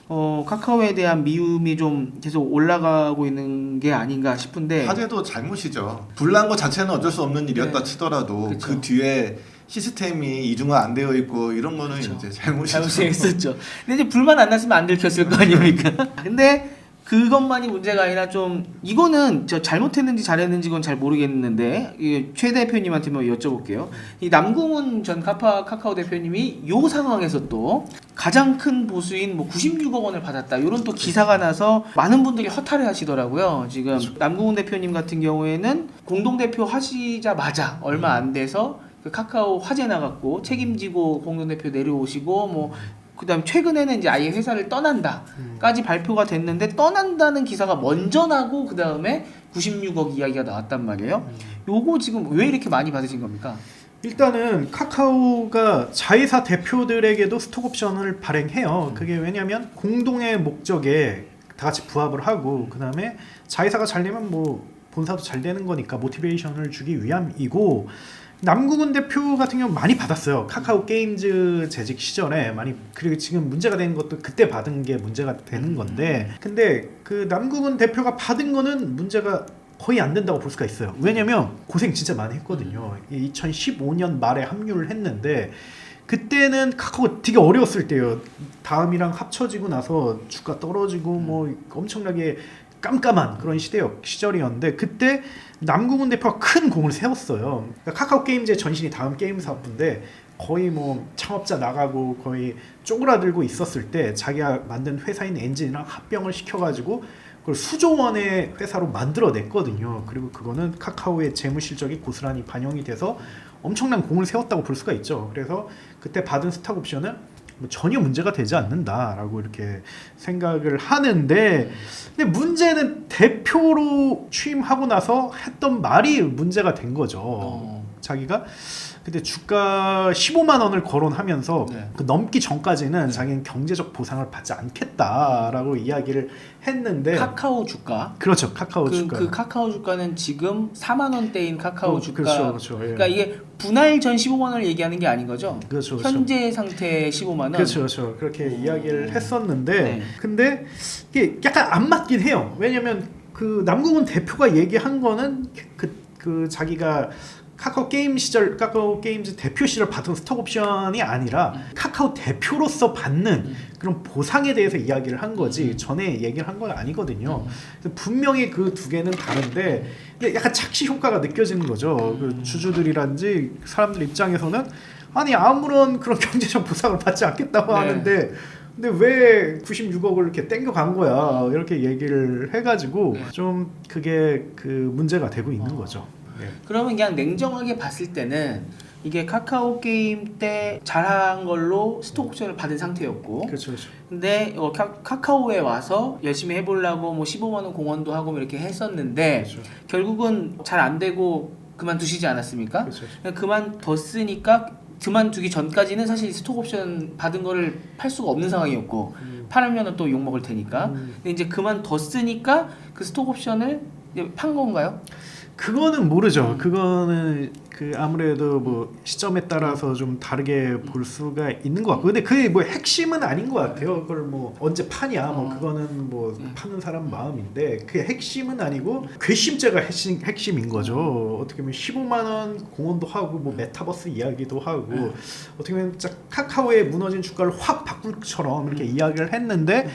카카오에 대한 미움이 좀 계속 올라가고 있는 게 아닌가 싶은데 화제도 잘못이죠. 불난 거 자체는 어쩔 수 없는 일이었다 네. 치더라도 그쵸. 그 뒤에 시스템이 이중화 안 되어 있고 이런 거는 그쵸. 이제 잘못이죠. 잘못이 있었죠. 근데 이제 불만 안 났으면 안 들켰을 거 아닙니까? 근데 그것만이 문제가 아니라 좀 이거는 저 잘못했는지 잘했는지 그건 잘 모르겠는데 최 대표님한테 한번 여쭤볼게요. 이 남궁훈 전 카카오 대표님이 요 상황에서 또 가장 큰 보수인 뭐 96억 원을 받았다 이런 또 기사가 나서 많은 분들이 허탈해 하시더라고요. 지금 남궁훈 대표님 같은 경우에는 공동대표 하시자마자 얼마 안 돼서 그 카카오 화재 나갔고 책임지고 공동대표 내려오시고 뭐 그다음 최근에는 이제 아예 회사를 떠난다까지 발표가 됐는데 떠난다는 기사가 먼저 나고 그다음에 96억 이야기가 나왔단 말이에요. 요거 지금 왜 이렇게 많이 받으신 겁니까? 일단은 카카오가 자회사 대표들에게도 스톡 옵션을 발행해요. 그게 왜냐하면 공동의 목적에 다 같이 부합을 하고 그다음에 자회사가 잘 되면 뭐 본사도 잘 되는 거니까 모티베이션을 주기 위함이고 남궁훈 대표 같은 경우 많이 받았어요. 카카오 게임즈 재직 시절에 많이 그리고 지금 문제가 된 것도 그때 받은 게 문제가 되는 건데 근데 그 남궁훈 대표가 받은 거는 문제가 거의 안 된다고 볼 수가 있어요. 왜냐면 고생 진짜 많이 했거든요. 2015년 말에 합류를 했는데 그때는 카카오가 되게 어려웠을 때예요. 다음이랑 합쳐지고 나서 주가 떨어지고 뭐 엄청나게 깜깜한 그런 시절이었는데 그때 남궁훈 대표가 큰 공을 세웠어요. 그러니까 카카오 게임즈의 전신이 다음 게임사업부인데 거의 뭐 창업자 나가고 거의 쪼그라들고 있었을 때 자기가 만든 회사인 엔진이랑 합병을 시켜가지고 그걸 수조 원의 회사로 만들어냈거든요. 그리고 그거는 카카오의 재무 실적이 고스란히 반영이 돼서 엄청난 공을 세웠다고 볼 수가 있죠. 그래서 그때 받은 스탁 옵션은 뭐 전혀 문제가 되지 않는다라고 이렇게 생각을 하는데 근데 문제는 대표로 취임하고 나서 했던 말이 문제가 된 거죠. 자기가 그때 주가 15만 원을 거론하면서 네. 그 넘기 전까지는 자기는 경제적 보상을 받지 않겠다라고 이야기를 했는데 카카오 주가 그렇죠. 카카오 주가 그 카카오 주가는 지금 4만 원대인 카카오 주가 그렇죠. 예. 그러니까 이게 분할 전 15만 원을 얘기하는 게 아닌 거죠. 그렇죠. 현재 상태 15만 원. 그렇죠. 그렇게 이야기를 했었는데 네. 근데 이게 약간 안 맞긴 해요. 왜냐면 그 남궁훈 대표가 얘기한 거는 그 자기가 카카오 게임즈 대표 시절 받은 스톡 옵션이 아니라 카카오 대표로서 받는 그런 보상에 대해서 이야기를 한 거지 전에 얘기를 한 건 아니거든요. 그래서 분명히 그 두 개는 다른데 근데 약간 착시 효과가 느껴지는 거죠. 그 주주들이란지 사람들 입장에서는 아니 아무런 그런 경제적 보상을 받지 않겠다고 네. 하는데 근데 왜 96억을 이렇게 땡겨간 거야 이렇게 얘기를 해가지고 네. 좀 그게 그 문제가 되고 있는 거죠. 네. 그러면 그냥 냉정하게 봤을 때는 이게 카카오 게임 때 잘한 걸로 스톡 옵션을 받은 상태였고 그렇죠. 근데 카카오에 와서 열심히 해보려고 뭐 15만 원 공헌도 하고 이렇게 했었는데 그렇죠. 결국은 잘 안 되고 그만두시지 않았습니까? 그렇죠. 그만뒀으니까 그만두기 전까지는 사실 스톡 옵션 받은 거를 팔 수가 없는 상황이었고 팔으면 또 욕 먹을 테니까 근데 이제 그만뒀으니까 그 스톡 옵션을 이제 판 건가요? 그거는 모르죠. 그거는 그 아무래도 뭐 시점에 따라서 좀 다르게 볼 수가 있는 것 같고, 근데 그게 뭐 핵심은 아닌 것 같아요. 그걸 뭐 언제 파냐, 뭐 그거는 뭐 파는 사람 마음인데 그게 핵심은 아니고 괘씸죄가 핵심인 거죠. 어떻게 보면 15만 원 공헌도 하고 뭐 메타버스 이야기도 하고 어떻게 보면 진짜 카카오의 무너진 주가를 확 바꿀 것처럼 이렇게 이야기를 했는데.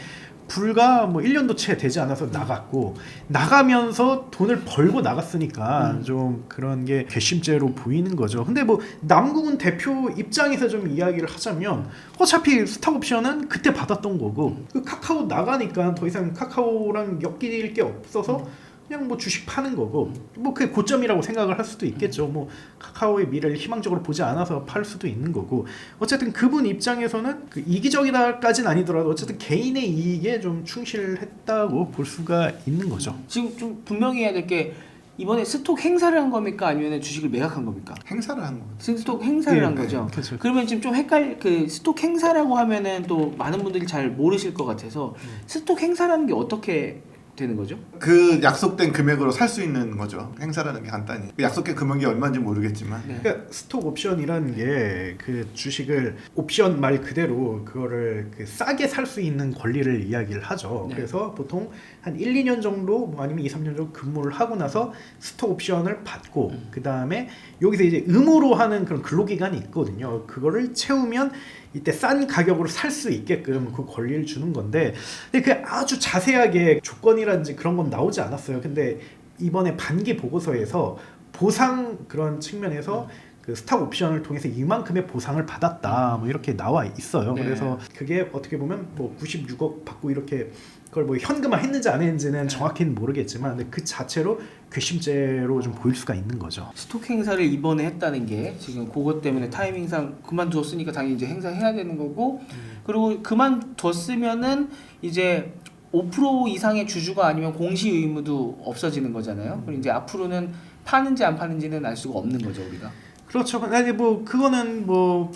불과 뭐 1년도 채 되지 않아서 나갔고 나가면서 돈을 벌고 나갔으니까 좀 그런 게 괘씸죄로 보이는 거죠. 근데 뭐 남궁훈 대표 입장에서 좀 이야기를 하자면 어차피 스탁 옵션은 그때 받았던 거고 그 카카오 나가니까 더 이상 카카오랑 엮일 게 없어서 그냥 뭐 주식 파는 거고 뭐 그게 고점이라고 생각을 할 수도 있겠죠. 뭐 카카오의 미래를 희망적으로 보지 않아서 팔 수도 있는 거고 어쨌든 그분 입장에서는 그 이기적이다까지는 아니더라도 어쨌든 개인의 이익에 좀 충실했다고 볼 수가 있는 거죠. 지금 좀 분명히 해야 될 게 이번에 스톡 행사를 한 겁니까 아니면 주식을 매각한 겁니까? 행사를 한 거. 스톡 행사를 한 거죠. 그렇죠. 그러면 지금 좀 그 스톡 행사라고 하면은 또 많은 분들이 잘 모르실 것 같아서 스톡 행사라는 게 어떻게 되는 거죠? 그 약속된 금액으로 살 수 있는 거죠. 행사라는 게 간단히. 그 약속된 금액이 얼마인지 모르겠지만. 네. 그러니까 스톡 옵션이라는 게 그 주식을 옵션 말 그대로 그거를 그 싸게 살 수 있는 권리를 이야기를 하죠. 네. 그래서 보통 한 1, 2년 정도 뭐 아니면 2, 3년 정도 근무를 하고 나서 스톡 옵션을 받고 그다음에 여기서 이제 의무로 하는 그런 근로 기간이 있거든요. 그거를 채우면 이때 싼 가격으로 살 수 있게끔 그 권리를 주는 건데, 근데 그 아주 자세하게 조건이라든지 그런 건 나오지 않았어요. 근데 이번에 반기 보고서에서 보상 그런 측면에서 그 스탁 옵션을 통해서 이만큼의 보상을 받았다 뭐 이렇게 나와 있어요. 네. 그래서 그게 어떻게 보면 뭐 96억 받고 이렇게 그걸 뭐 현금화 했는지 안 했는지는 정확히는 모르겠지만 근데 그 자체로 괘씸죄로 좀 보일 수가 있는 거죠. 스톡 행사를 이번에 했다는 게 지금 그것 때문에 타이밍상 그만두었으니까 당연히 이제 행사해야 되는 거고 그리고 그만뒀으면은 이제 5% 이상의 주주가 아니면 공시 의무도 없어지는 거잖아요. 그리고 이제 앞으로는 파는지 안 파는지는 알 수가 없는 거죠 우리가. 그렇죠. 근데 뭐 그거는 뭐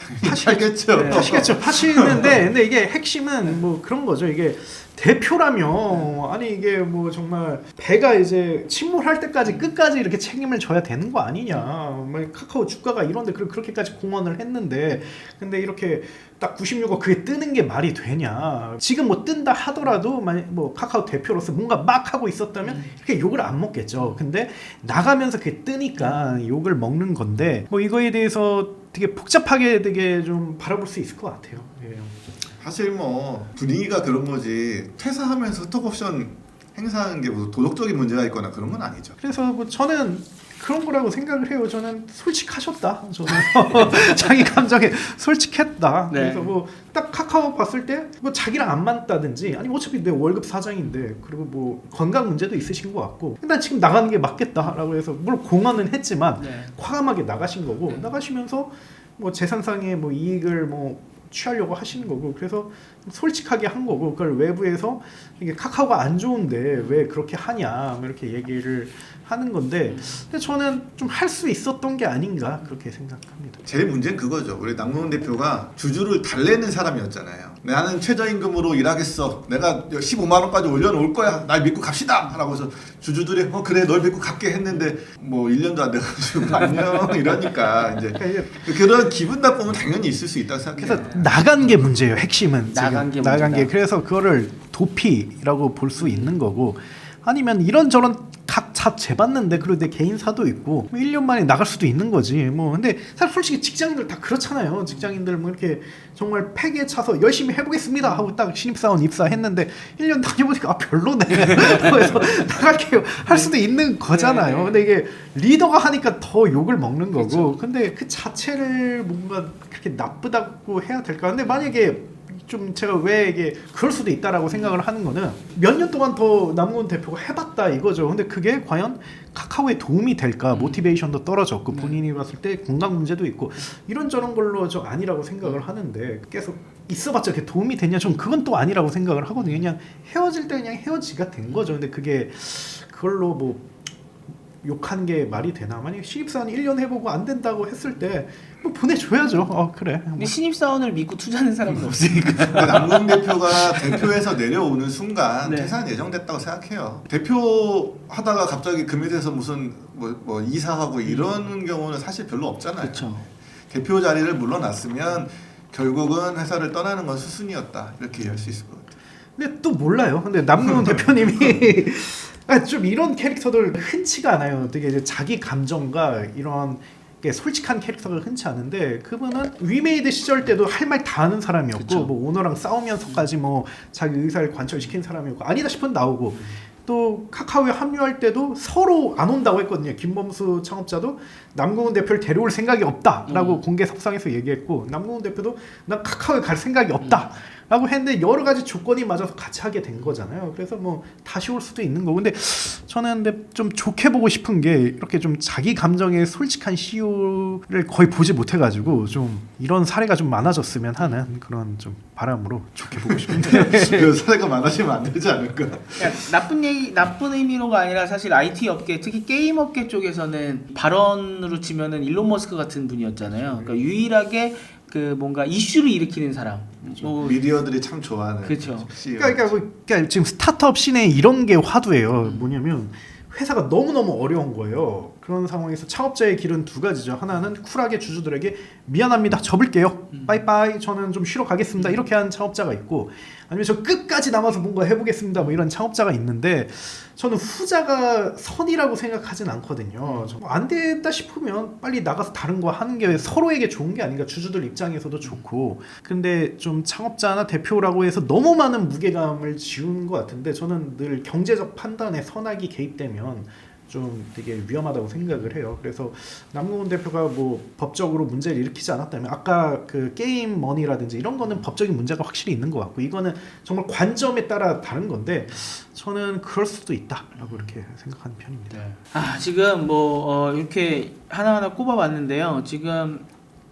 알겠죠. 네. 파시겠죠. 파시는데 근데 이게 핵심은 뭐 그런 거죠. 이게 대표라며 아니 이게 뭐 정말 배가 이제 침몰할 때까지 끝까지 이렇게 책임을 져야 되는 거 아니냐. 뭐 카카오 주가가 이런데 그렇게까지 공헌을 했는데 근데 이렇게 딱 96억 그게 뜨는 게 말이 되냐. 지금 뭐 뜬다 하더라도 만약 뭐 카카오 대표로서 뭔가 막 하고 있었다면 이렇게 욕을 안 먹겠죠. 근데 나가면서 그게 뜨니까 욕을 먹는 건데 뭐 이거에 대해서 되게 복잡하게 되게 좀 바라볼 수 있을 것 같아요. 예. 사실 뭐 분위기가 그런 거지 퇴사하면서 스톡옵션 행사하는 게 뭐 도덕적인 문제가 있거나 그런 건 아니죠. 그래서 뭐 저는 그런 거라고 생각을 해요. 저는 솔직하셨다. 저는 자기 감정에 솔직했다. 네. 그래서 뭐 딱 카카오 봤을 때 뭐 자기랑 안 맞다든지 아니 어차피 내 월급 사장인데 그리고 뭐 건강 문제도 있으신 것 같고 난 지금 나가는 게 맞겠다라고 해서 물론 공헌은 했지만 네. 과감하게 나가신 거고 나가시면서 뭐 재산상의 뭐 이익을 뭐 취하려고 하시는 거고 그래서 솔직하게 한 거고 그걸 외부에서 이게 카카오가 안 좋은데 왜 그렇게 하냐 뭐 이렇게 얘기를 하는 건데 근데 저는 좀 할 수 있었던 게 아닌가 그렇게 생각합니다. 제일 문제는 그거죠. 우리 남궁훈 대표가 주주를 달래는 사람이었잖아요. 나는 최저임금으로 일하겠어. 내가 15만 원까지 올려놓을 거야. 날 믿고 갑시다. 라고 해서 주주들이 그래 널 믿고 갈게 했는데 뭐 1년도 안 돼가지고 안녕 이러니까 이제 그런 기분 나쁨은 당연히 있을 수 있다고 생각해요. 그래서 나간 게 문제예요. 핵심은 나간 게 나간 문제다. 게 그래서 그거를 도피라고 볼 수 있는 거고 아니면 이런저런 각자 재봤는데 그리고 내 개인사도 있고 1년 만에 나갈 수도 있는 거지 뭐 근데 사실 솔직히 직장인들 다 그렇잖아요. 직장인들 뭐 이렇게 정말 팩에 차서 열심히 해보겠습니다 하고 딱 신입사원 입사했는데 1년 다녀보니까 아 별로네 그래서 나갈게요 할 수도 있는 거잖아요. 근데 이게 리더가 하니까 더 욕을 먹는 거고 그렇죠. 근데 그 자체를 뭔가 그렇게 나쁘다고 해야 될까. 근데 만약에 좀 제가 왜 이게 그럴 수도 있다라고 생각을 하는 거는 몇 년 동안 더 남궁훈 대표가 해봤다 이거죠. 근데 그게 과연 카카오에 도움이 될까? 모티베이션도 떨어졌고 본인이 봤을 때 건강 문제도 있고 이런저런 걸로 저 아니라고 생각을 하는데 계속 있어봤자 그게 도움이 됐냐? 좀 그건 또 아니라고 생각을 하거든요. 그냥 헤어질 때 그냥 헤어지가 된 거죠. 근데 그게 그걸로 뭐 욕한 게 말이 되나? 만약에 신입사원 1년 해보고 안 된다고 했을 때 뭐 보내줘야죠. 그래. 근데 신입사원을 믿고 투자하는 사람은 없으니까. 남궁훈 대표가 대표에서 내려오는 순간 네. 퇴사는 예정됐다고 생각해요. 대표 하다가 갑자기 금일에서 무슨 뭐 이사하고 이런 경우는 사실 별로 없잖아요. 그렇죠. 대표 자리를 물러났으면 결국은 회사를 떠나는 건 수순이었다 이렇게 이해할 수 있을 것 같아요. 근데 또 몰라요. 근데 남궁훈 대표님이 좀 이런 캐릭터들 흔치가 않아요. 되게 이제 자기 감정과 이런 게 솔직한 캐릭터가 흔치 않은데 그분은 위메이드 시절 때도 할 말 다 하는 사람이었고 그쵸. 뭐 오너랑 싸우면서까지 뭐 자기 의사를 관철시킨 사람이었고 아니다 싶으면 나오고 또 카카오에 합류할 때도 서로 안 온다고 했거든요. 김범수 창업자도 남궁훈 대표를 데려올 생각이 없다라고 공개 석상에서 얘기했고 남궁훈 대표도 난 카카오에 갈 생각이 없다라고 했는데 여러 가지 조건이 맞아서 같이 하게 된 거잖아요. 그래서 뭐 다시 올 수도 있는 거고 근데 저는 근데 좀 좋게 보고 싶은 게 이렇게 좀 자기 감정에 솔직한 CEO를 거의 보지 못해가지고 좀 이런 사례가 좀 많아졌으면 하는 그런 좀 바람으로 좋게 보고 싶은데 그 사례가 많아지면 안 되지 않을까? 그러니까 나쁜 의미로가 아니라 사실 IT 업계 특히 게임 업계 쪽에서는 발언으로 치면은 일론 머스크 같은 분이었잖아요. 그러니까 유일하게 그 뭔가 이슈를 일으키는 사람. 뭐, 미디어들이 참 좋아하는 그렇죠. CEO. 그러니까 지금 스타트업 씬에 이런 게 화두예요. 뭐냐면 회사가 너무너무 어려운 거예요. 그런 상황에서 창업자의 길은 두 가지죠. 하나는 쿨하게 주주들에게 미안합니다. 접을게요. 빠이빠이. 저는 좀 쉬러 가겠습니다. 이렇게 하는 창업자가 있고, 아니면 저 끝까지 남아서 뭔가 해보겠습니다. 뭐 이런 창업자가 있는데, 저는 후자가 선이라고 생각하진 않거든요. 안 됐다 싶으면 빨리 나가서 다른 거 하는 게 서로에게 좋은 게 아닌가. 주주들 입장에서도 좋고. 근데 좀 창업자나 대표라고 해서 너무 많은 무게감을 지우는 것 같은데, 저는 늘 경제적 판단에 선악이 개입되면 좀 되게 위험하다고 생각을 해요. 그래서 남궁훈 대표가 뭐 법적으로 문제를 일으키지 않았다면, 아까 그 게임 머니라든지 이런 거는 법적인 문제가 확실히 있는 것 같고, 이거는 정말 관점에 따라 다른 건데, 저는 그럴 수도 있다라고 이렇게 생각하는 편입니다. 지금 뭐 이렇게 하나하나 꼽아봤는데요. 지금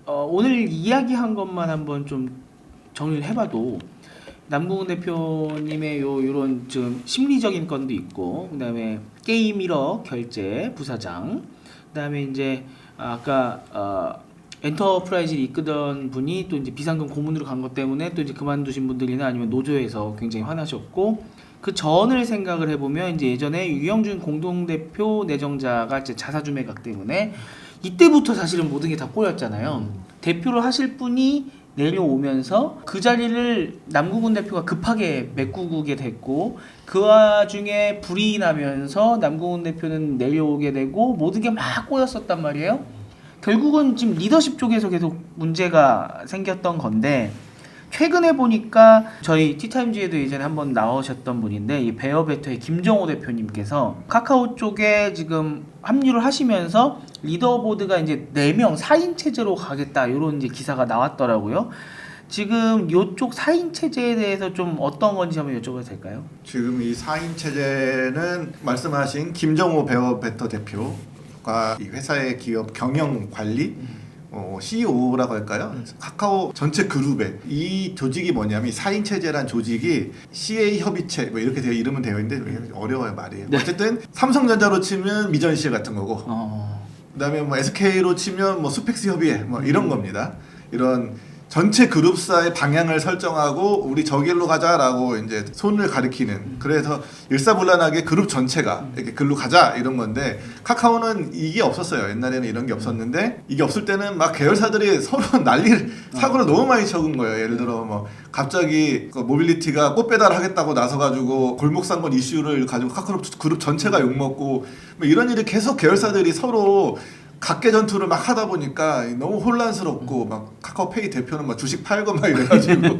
오늘 이야기한 것만 한번 좀 정리를 해봐도 남궁훈 대표님의 요런 좀 심리적인 건도 있고, 그다음에 게임 1억 결제 부사장, 그다음에 이제 아까 엔터프라이즈를 이끄던 분이 또 이제 비상금 고문으로 간 것 때문에 또 이제 그만두신 분들이나 아니면 노조에서 굉장히 화나셨고, 그 전을 생각을 해보면 이제 예전에 유영준 공동대표 내정자가 이제 자사주 매각 때문에 이때부터 사실은 모든 게 다 꼬였잖아요. 대표를 하실 분이 내려오면서 그 자리를 남궁훈 대표가 급하게 메꾸게 됐고, 그 와중에 불이 나면서 남궁훈 대표는 내려오게 되고 모든 게 막 꼬였었단 말이에요. 결국은 지금 리더십 쪽에서 계속 문제가 생겼던 건데, 최근에 보니까 저희 티타임즈에도 예전에 한번 나오셨던 분인데, 이 베어베터의 김정호 대표님께서 카카오 쪽에 지금 합류를 하시면서 리더보드가 이제 4명 4인 체제로 가겠다, 이런 이제 기사가 나왔더라고요. 지금 이쪽 4인 체제에 대해서 좀 어떤 건지 한번 여쭤봐도 될까요? 지금 이 4인 체제는 말씀하신 김정호 베어베터 대표가 이 회사의 기업 경영 관리 CEO라고 할까요? 카카오 전체 그룹에 이 조직이 뭐냐면, 이 4인 체제란 조직이 CA 협의체 뭐 이렇게 이름은 되어 있는데 어려워요 말이. 네. 어쨌든 삼성전자로 치면 미전시 같은 거고, 그다음에 뭐 SK로 치면 뭐 수펙스 협의회 뭐 이런 겁니다. 이런 전체 그룹사의 방향을 설정하고 우리 저 길로 가자라고 이제 손을 가리키는, 그래서 일사불란하게 그룹 전체가 이렇게 글로 가자 이런 건데, 카카오는 이게 없었어요. 옛날에는 이런 게 없었는데, 이게 없을 때는 막 계열사들이 서로 사고를 너무 많이 쳐은 거예요. 예를 들어 뭐 갑자기 그 모빌리티가 꽃 배달하겠다고 나서가지고 골목상권 이슈를 가지고 카카오 그룹 전체가 욕먹고, 뭐 이런 일이 계속 계열사들이 서로 각계 전투를 막 하다 보니까 너무 혼란스럽고, 막 카카오페이 대표는 막 주식 팔고 막 이래가지고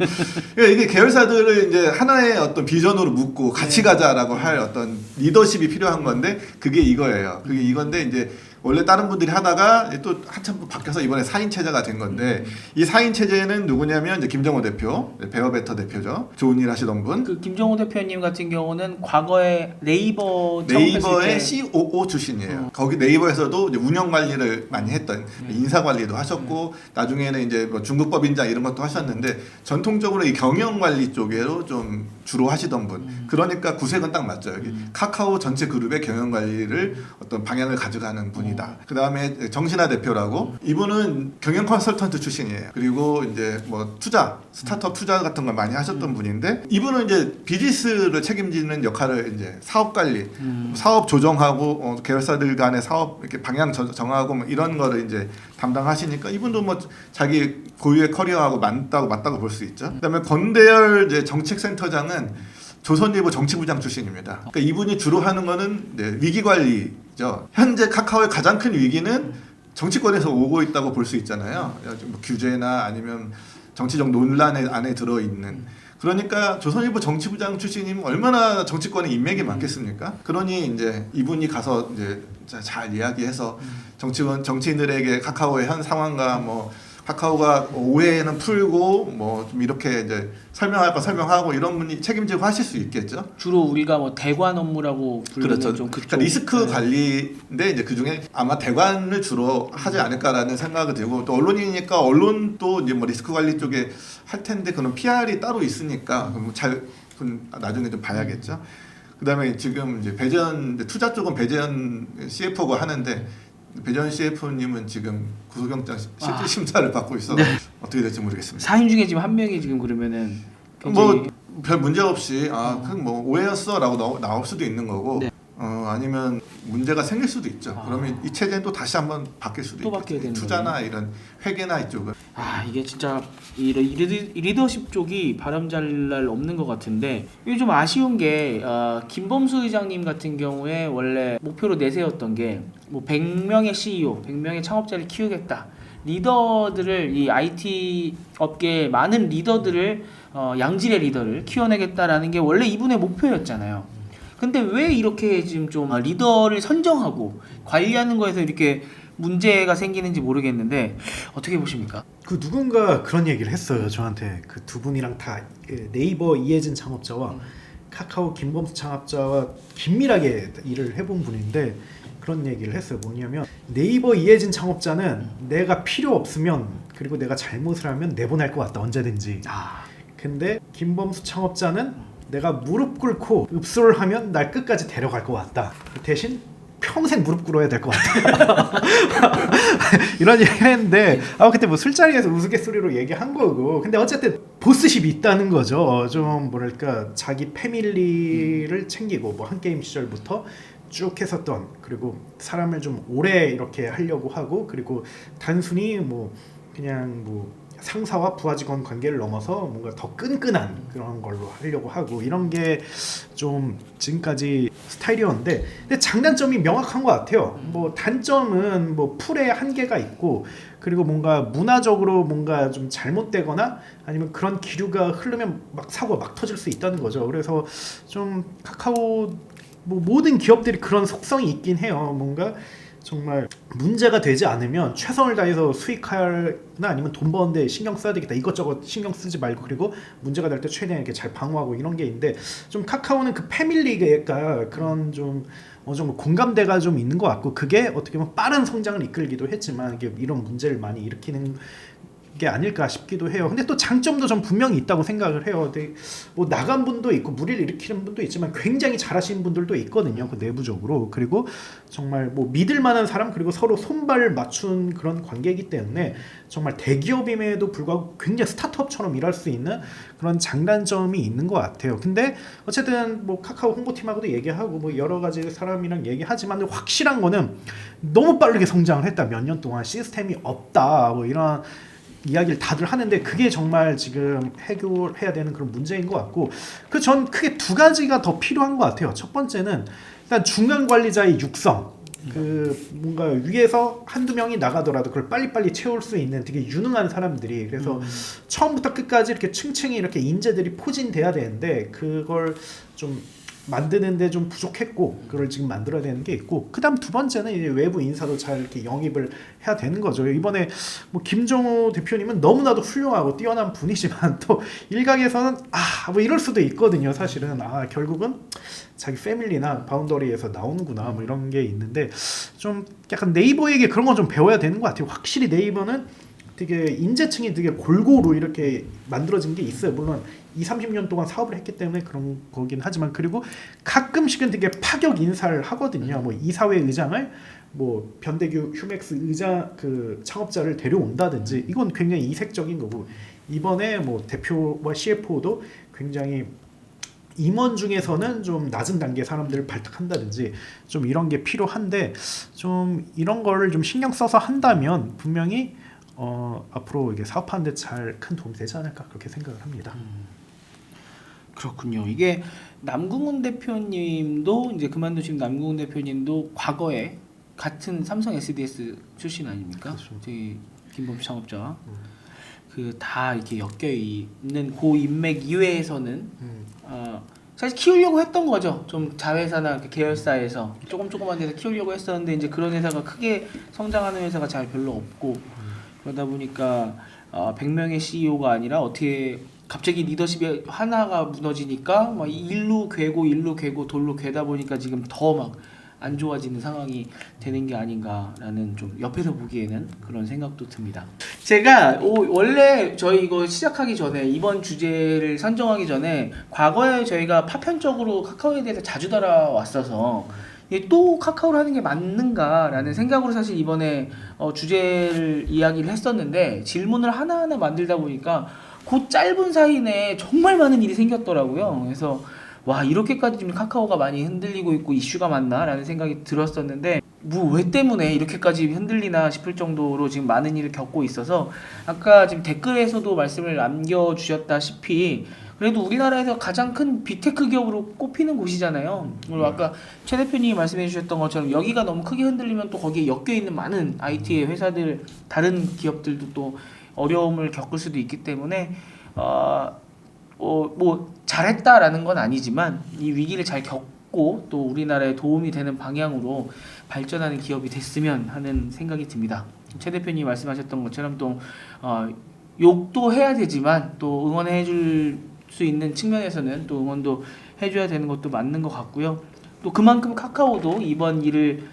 이게 계열사들을 이제 하나의 어떤 비전으로 묶고 같이 가자라고 할 어떤 리더십이 필요한 건데, 그게 이거예요. 그게 이건데 이제 원래 다른 분들이 하다가 또 한참 바뀌어서 이번에 4인 체제가 된 건데, 이 4인 체제는 누구냐면 이제 김정호 대표, 베어베터 대표죠. 좋은 일 하시던 분. 그 김정호 대표님 같은 경우는 과거에 네이버의 네이버의 COO 출신이에요. 거기 네이버에서도 이제 운영 관리를 많이 했던, 인사 관리도 하셨고, 나중에는 이제 뭐 중국법인장 이런 것도 하셨는데, 전통적으로 이 경영 관리 쪽으로 좀 주로 하시던 분. 그러니까 구색은 딱 맞죠. 여기 카카오 전체 그룹의 경영 관리를 어떤 방향을 가져가는 분이다. 그 다음에 정신아 대표라고, 이분은 경영 컨설턴트 출신이에요. 그리고 이제 뭐 투자, 스타트업 투자 같은 걸 많이 하셨던 분인데, 이분은 이제 비즈니스를 책임지는 역할을 이제 사업 관리, 사업 조정하고 계열사들 간의 사업 이렇게 방향 정하고 뭐 이런 거를 이제 담당하시니까, 이분도 뭐 자기 고유의 커리어하고 맞다고 볼 수 있죠. 그다음에 권대열 이제 정책센터장은 조선일보 정치부장 출신입니다. 그러니까 이분이 주로 하는 거는 위기 관리죠. 현재 카카오의 가장 큰 위기는 정치권에서 오고 있다고 볼 수 있잖아요. 뭐 규제나 아니면 정치적 논란 안에 들어 있는. 그러니까 조선일보 정치부장 출신이면 얼마나 정치권에 인맥이 많겠습니까? 그러니 이제 이분이 가서 이제 잘 이야기해서 정치인들에게 카카오의 현 상황과 뭐 카카오가 오해는 풀고 뭐 좀 이렇게 이제 설명할 거 설명하고, 이런 분이 책임지고 하실 수 있겠죠. 주로 우리가 뭐 대관 업무라고 부르는 그렇죠. 좀 그쪽. 그러니까 리스크 관리인데, 이제 그 중에 아마 대관을 주로 하지 않을까라는 생각이 들고, 또 언론이니까 언론도 이제 뭐 리스크 관리 쪽에 할 텐데, 그런 PR이 따로 있으니까 나중에 좀 봐야겠죠. 그다음에 지금 이제 투자 쪽은 배재현 CFO가 하는데, 배전 CF님은 지금 구속영장 실질 심사를 받고 있어 어떻게 될지 모르겠습니다. 사인 중에 지금 한 명이 지금 그러면은 뭐 별 문제 없이 뭐 오해였어라고 나올 수도 있는 거고 네. 아니면 문제가 생길 수도 있죠. 그러면 이 체제는 또 다시 한번 바뀔 수도 또 있고 바뀌어야 되는 투자나 거네요. 이런 회계나 이쪽은 이게 진짜 이 리더십 쪽이 바람잘 날 없는 것 같은데 이게 좀 아쉬운 게 김범수 의장님 같은 경우에 원래 목표로 내세웠던 게 뭐 100명의 CEO, 100명의 창업자를 키우겠다. 리더들을 이 IT 업계의 많은 리더들을 양질의 리더를 키워내겠다라는 게 원래 이분의 목표였잖아요. 근데 왜 이렇게 지금 좀 리더를 선정하고 관리하는 거에서 이렇게 문제가 생기는지 모르겠는데 어떻게 보십니까? 그 누군가 그런 얘기를 했어요 저한테. 그 두 분이랑 다 네이버 이해진 창업자와 카카오 김범수 창업자와 긴밀하게 일을 해본 분인데 그런 얘기를 했어요. 뭐냐면 네이버 이해진 창업자는 내가 필요 없으면 그리고 내가 잘못을 하면 내보낼 것 같다 언제든지. 근데 김범수 창업자는 내가 무릎 꿇고 읍소를 하면 날 끝까지 데려갈 것 같다. 대신 평생 무릎 꿇어야 될 것 같다. 이런 얘기를 했는데 그때 뭐 술자리에서 우스갯소리로 얘기한 거고 근데 어쨌든 보스십이 있다는 거죠. 좀 뭐랄까 자기 패밀리를 챙기고 뭐 한 게임 시절부터 쭉 했었던 그리고 사람을 좀 오래 이렇게 하려고 하고 그리고 단순히 뭐 그냥 뭐 상사와 부하 직원 관계를 넘어서 뭔가 더 끈끈한 그런 걸로 하려고 하고 이런 게 좀 지금까지 스타일이었는데 근데 장단점이 명확한 것 같아요. 뭐 단점은 뭐 풀의 한계가 있고 그리고 뭔가 문화적으로 뭔가 좀 잘못되거나 아니면 그런 기류가 흐르면 막 사고가 막 터질 수 있다는 거죠. 그래서 좀 카카오 뭐 모든 기업들이 그런 속성이 있긴 해요. 뭔가 정말 문제가 되지 않으면 최선을 다해서 수익하나 아니면 돈 버는데 신경 써야 되겠다. 이것저것 신경 쓰지 말고 그리고 문제가 될 때 최대한 이렇게 잘 방어하고 이런 게 있는데 좀 카카오는 그 패밀리가 그런 좀 어느 정도 공감대가 좀 있는 것 같고 그게 어떻게 보면 빠른 성장을 이끌기도 했지만 이게 이런 문제를 많이 일으키는 게 아닐까 싶기도 해요. 근데 또 장점도 좀 분명히 있다고 생각을 해요. 뭐 나간 분도 있고 무리를 일으키는 분도 있지만 굉장히 잘하시는 분들도 있거든요. 그 내부적으로. 그리고 정말 뭐 믿을 만한 사람 그리고 서로 손발 맞춘 그런 관계이기 때문에 정말 대기업임에도 불구하고 굉장히 스타트업처럼 일할 수 있는 그런 장단점이 있는 것 같아요. 근데 어쨌든 뭐 카카오 홍보팀하고도 얘기하고 뭐 여러 가지 사람이랑 얘기하지만 확실한 거는 너무 빠르게 성장을 했다. 몇 년 동안 시스템이 없다. 뭐 이런 이야기를 다들 하는데 그게 정말 지금 해결해야 되는 그런 문제인 것 같고 전 크게 두 가지가 더 필요한 것 같아요. 첫 번째는 일단 중간 관리자의 육성 뭔가 위에서 한두 명이 나가더라도 그걸 빨리빨리 채울 수 있는 되게 유능한 사람들이 그래서 처음부터 끝까지 이렇게 층층이 이렇게 인재들이 포진돼야 되는데 그걸 좀 만드는데 좀 부족했고 그걸 지금 만들어야 되는 게 있고 그다음 두 번째는 이제 외부 인사도 잘 이렇게 영입을 해야 되는 거죠. 이번에 뭐 김정우 대표님은 너무나도 훌륭하고 뛰어난 분이지만 또 일각에서는 뭐 이럴 수도 있거든요. 사실은 결국은 자기 패밀리나 바운더리에서 나오는구나 뭐 이런 게 있는데 좀 약간 네이버에게 그런 건 좀 배워야 되는 것 같아요. 확실히 네이버는 되게 인재층이 되게 골고루 이렇게 만들어진 게 있어요. 물론 20-30년 동안 사업을 했기 때문에 그런 거긴 하지만 그리고 가끔씩은 되게 파격 인사를 하거든요. 뭐 이사회 의장을 뭐 변대규 휴맥스 의장 그 창업자를 데려온다든지 이건 굉장히 이색적인 거고 이번에 뭐 대표와 CFO도 굉장히 임원 중에서는 좀 낮은 단계 사람들을 발탁한다든지 좀 이런 게 필요한데 좀 이런 거를 좀 신경 써서 한다면 분명히 앞으로 이게 사업하는데 잘 큰 도움이 되지 않을까 그렇게 생각을 합니다. 그렇군요. 이게 남궁훈 대표님도 이제 그만두신 남궁훈 대표님도 과거에 같은 삼성 SDS 출신 아닙니까? 그렇죠. 저희 김범수 창업자 그 다 이렇게 엮여 있는 그 인맥 이외에서는 사실 키우려고 했던 거죠. 좀 자회사나 계열사에서 조금한 데서 키우려고 했었는데 이제 그런 회사가 크게 성장하는 회사가 잘 별로 없고 그러다 보니까 100명의 CEO가 아니라 어떻게 갑자기 리더십이 하나가 무너지니까 막 일로 괴고 돌로 괴다 보니까 지금 더 막 안 좋아지는 상황이 되는 게 아닌가라는 좀 옆에서 보기에는 그런 생각도 듭니다. 제가 원래 저희 이거 시작하기 전에 이번 주제를 선정하기 전에 과거에 저희가 파편적으로 카카오에 대해서 자주 달아왔어서 이게 또 카카오를 하는 게 맞는가라는 생각으로 사실 이번에 주제를 이야기를 했었는데 질문을 하나하나 만들다 보니까 그 짧은 사이 내에 정말 많은 일이 생겼더라고요. 그래서 와 이렇게까지 지금 카카오가 많이 흔들리고 있고 이슈가 많나라는 생각이 들었었는데 뭐 왜 때문에 이렇게까지 흔들리나 싶을 정도로 지금 많은 일을 겪고 있어서 아까 지금 댓글에서도 말씀을 남겨주셨다시피 그래도 우리나라에서 가장 큰 빅테크 기업으로 꼽히는 곳이잖아요. 그리고 아까 최 대표님이 말씀해 주셨던 것처럼 여기가 너무 크게 흔들리면 또 거기에 엮여 있는 많은 IT의 회사들 다른 기업들도 또 어려움을 겪을 수도 있기 때문에 뭐 잘했다라는 건 아니지만 이 위기를 잘 겪고 또 우리나라에 도움이 되는 방향으로 발전하는 기업이 됐으면 하는 생각이 듭니다. 최 대표님이 말씀하셨던 것처럼 또 욕도 해야 되지만 또 응원해 줄 수 있는 측면에서는 또 응원도 해줘야 되는 것도 맞는 것 같고요. 또 그만큼 카카오도 이번 일을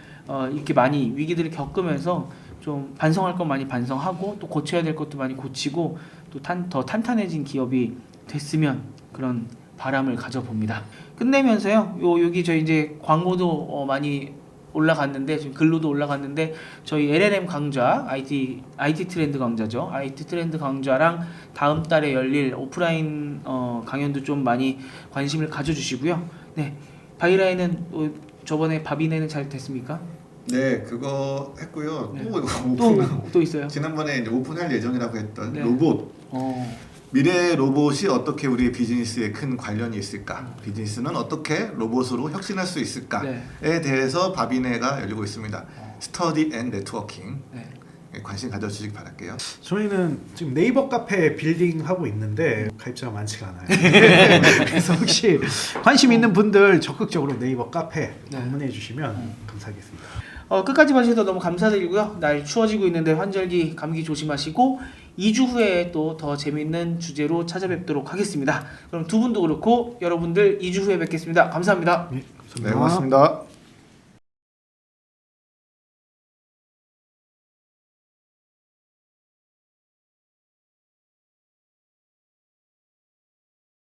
이렇게 많이 위기들을 겪으면서 좀 반성할 것 많이 반성하고 또 고쳐야 될 것도 많이 고치고 또 더 탄탄해진 기업이 됐으면 그런 바람을 가져봅니다. 끝내면서요. 여기 저희 이제 광고도 많이 올라갔는데 지금 글로도 올라갔는데 저희 LLM 강좌 IT 트렌드 강좌죠. IT 트렌드 강좌랑 다음 달에 열릴 오프라인 강연도 좀 많이 관심을 가져주시고요. 네, 바이라인은 저번에 바비네는 잘 됐습니까? 네, 그거 했고요. 네. 또 이거 또 있어요. 지난번에 이제 오픈할 예정이라고 했던 네. 로봇. 어. 미래 로봇이 어떻게 우리 비즈니스에 큰 관련이 있을까? 비즈니스는 어떻게 로봇으로 혁신할 수 있을까에 네. 대해서 바비네가 열리고 있습니다. 스터디 앤 네트워킹. 네. 관심 가져주시기 바랄게요. 저희는 지금 네이버 카페 빌딩 하고 있는데 가입자가 많지가 않아요. 그래서 혹시 관심 있는 분들 적극적으로 네이버 카페 방문해 주시면 감사하겠습니다. 끝까지 봐주셔서 너무 감사드리고요. 날 추워지고 있는데 환절기 감기 조심하시고 2주 후에 또 더 재밌는 주제로 찾아뵙도록 하겠습니다. 그럼 두 분도 그렇고 여러분들 2주 후에 뵙겠습니다. 감사합니다. 네, 감사합니다. 네, 고맙습니다.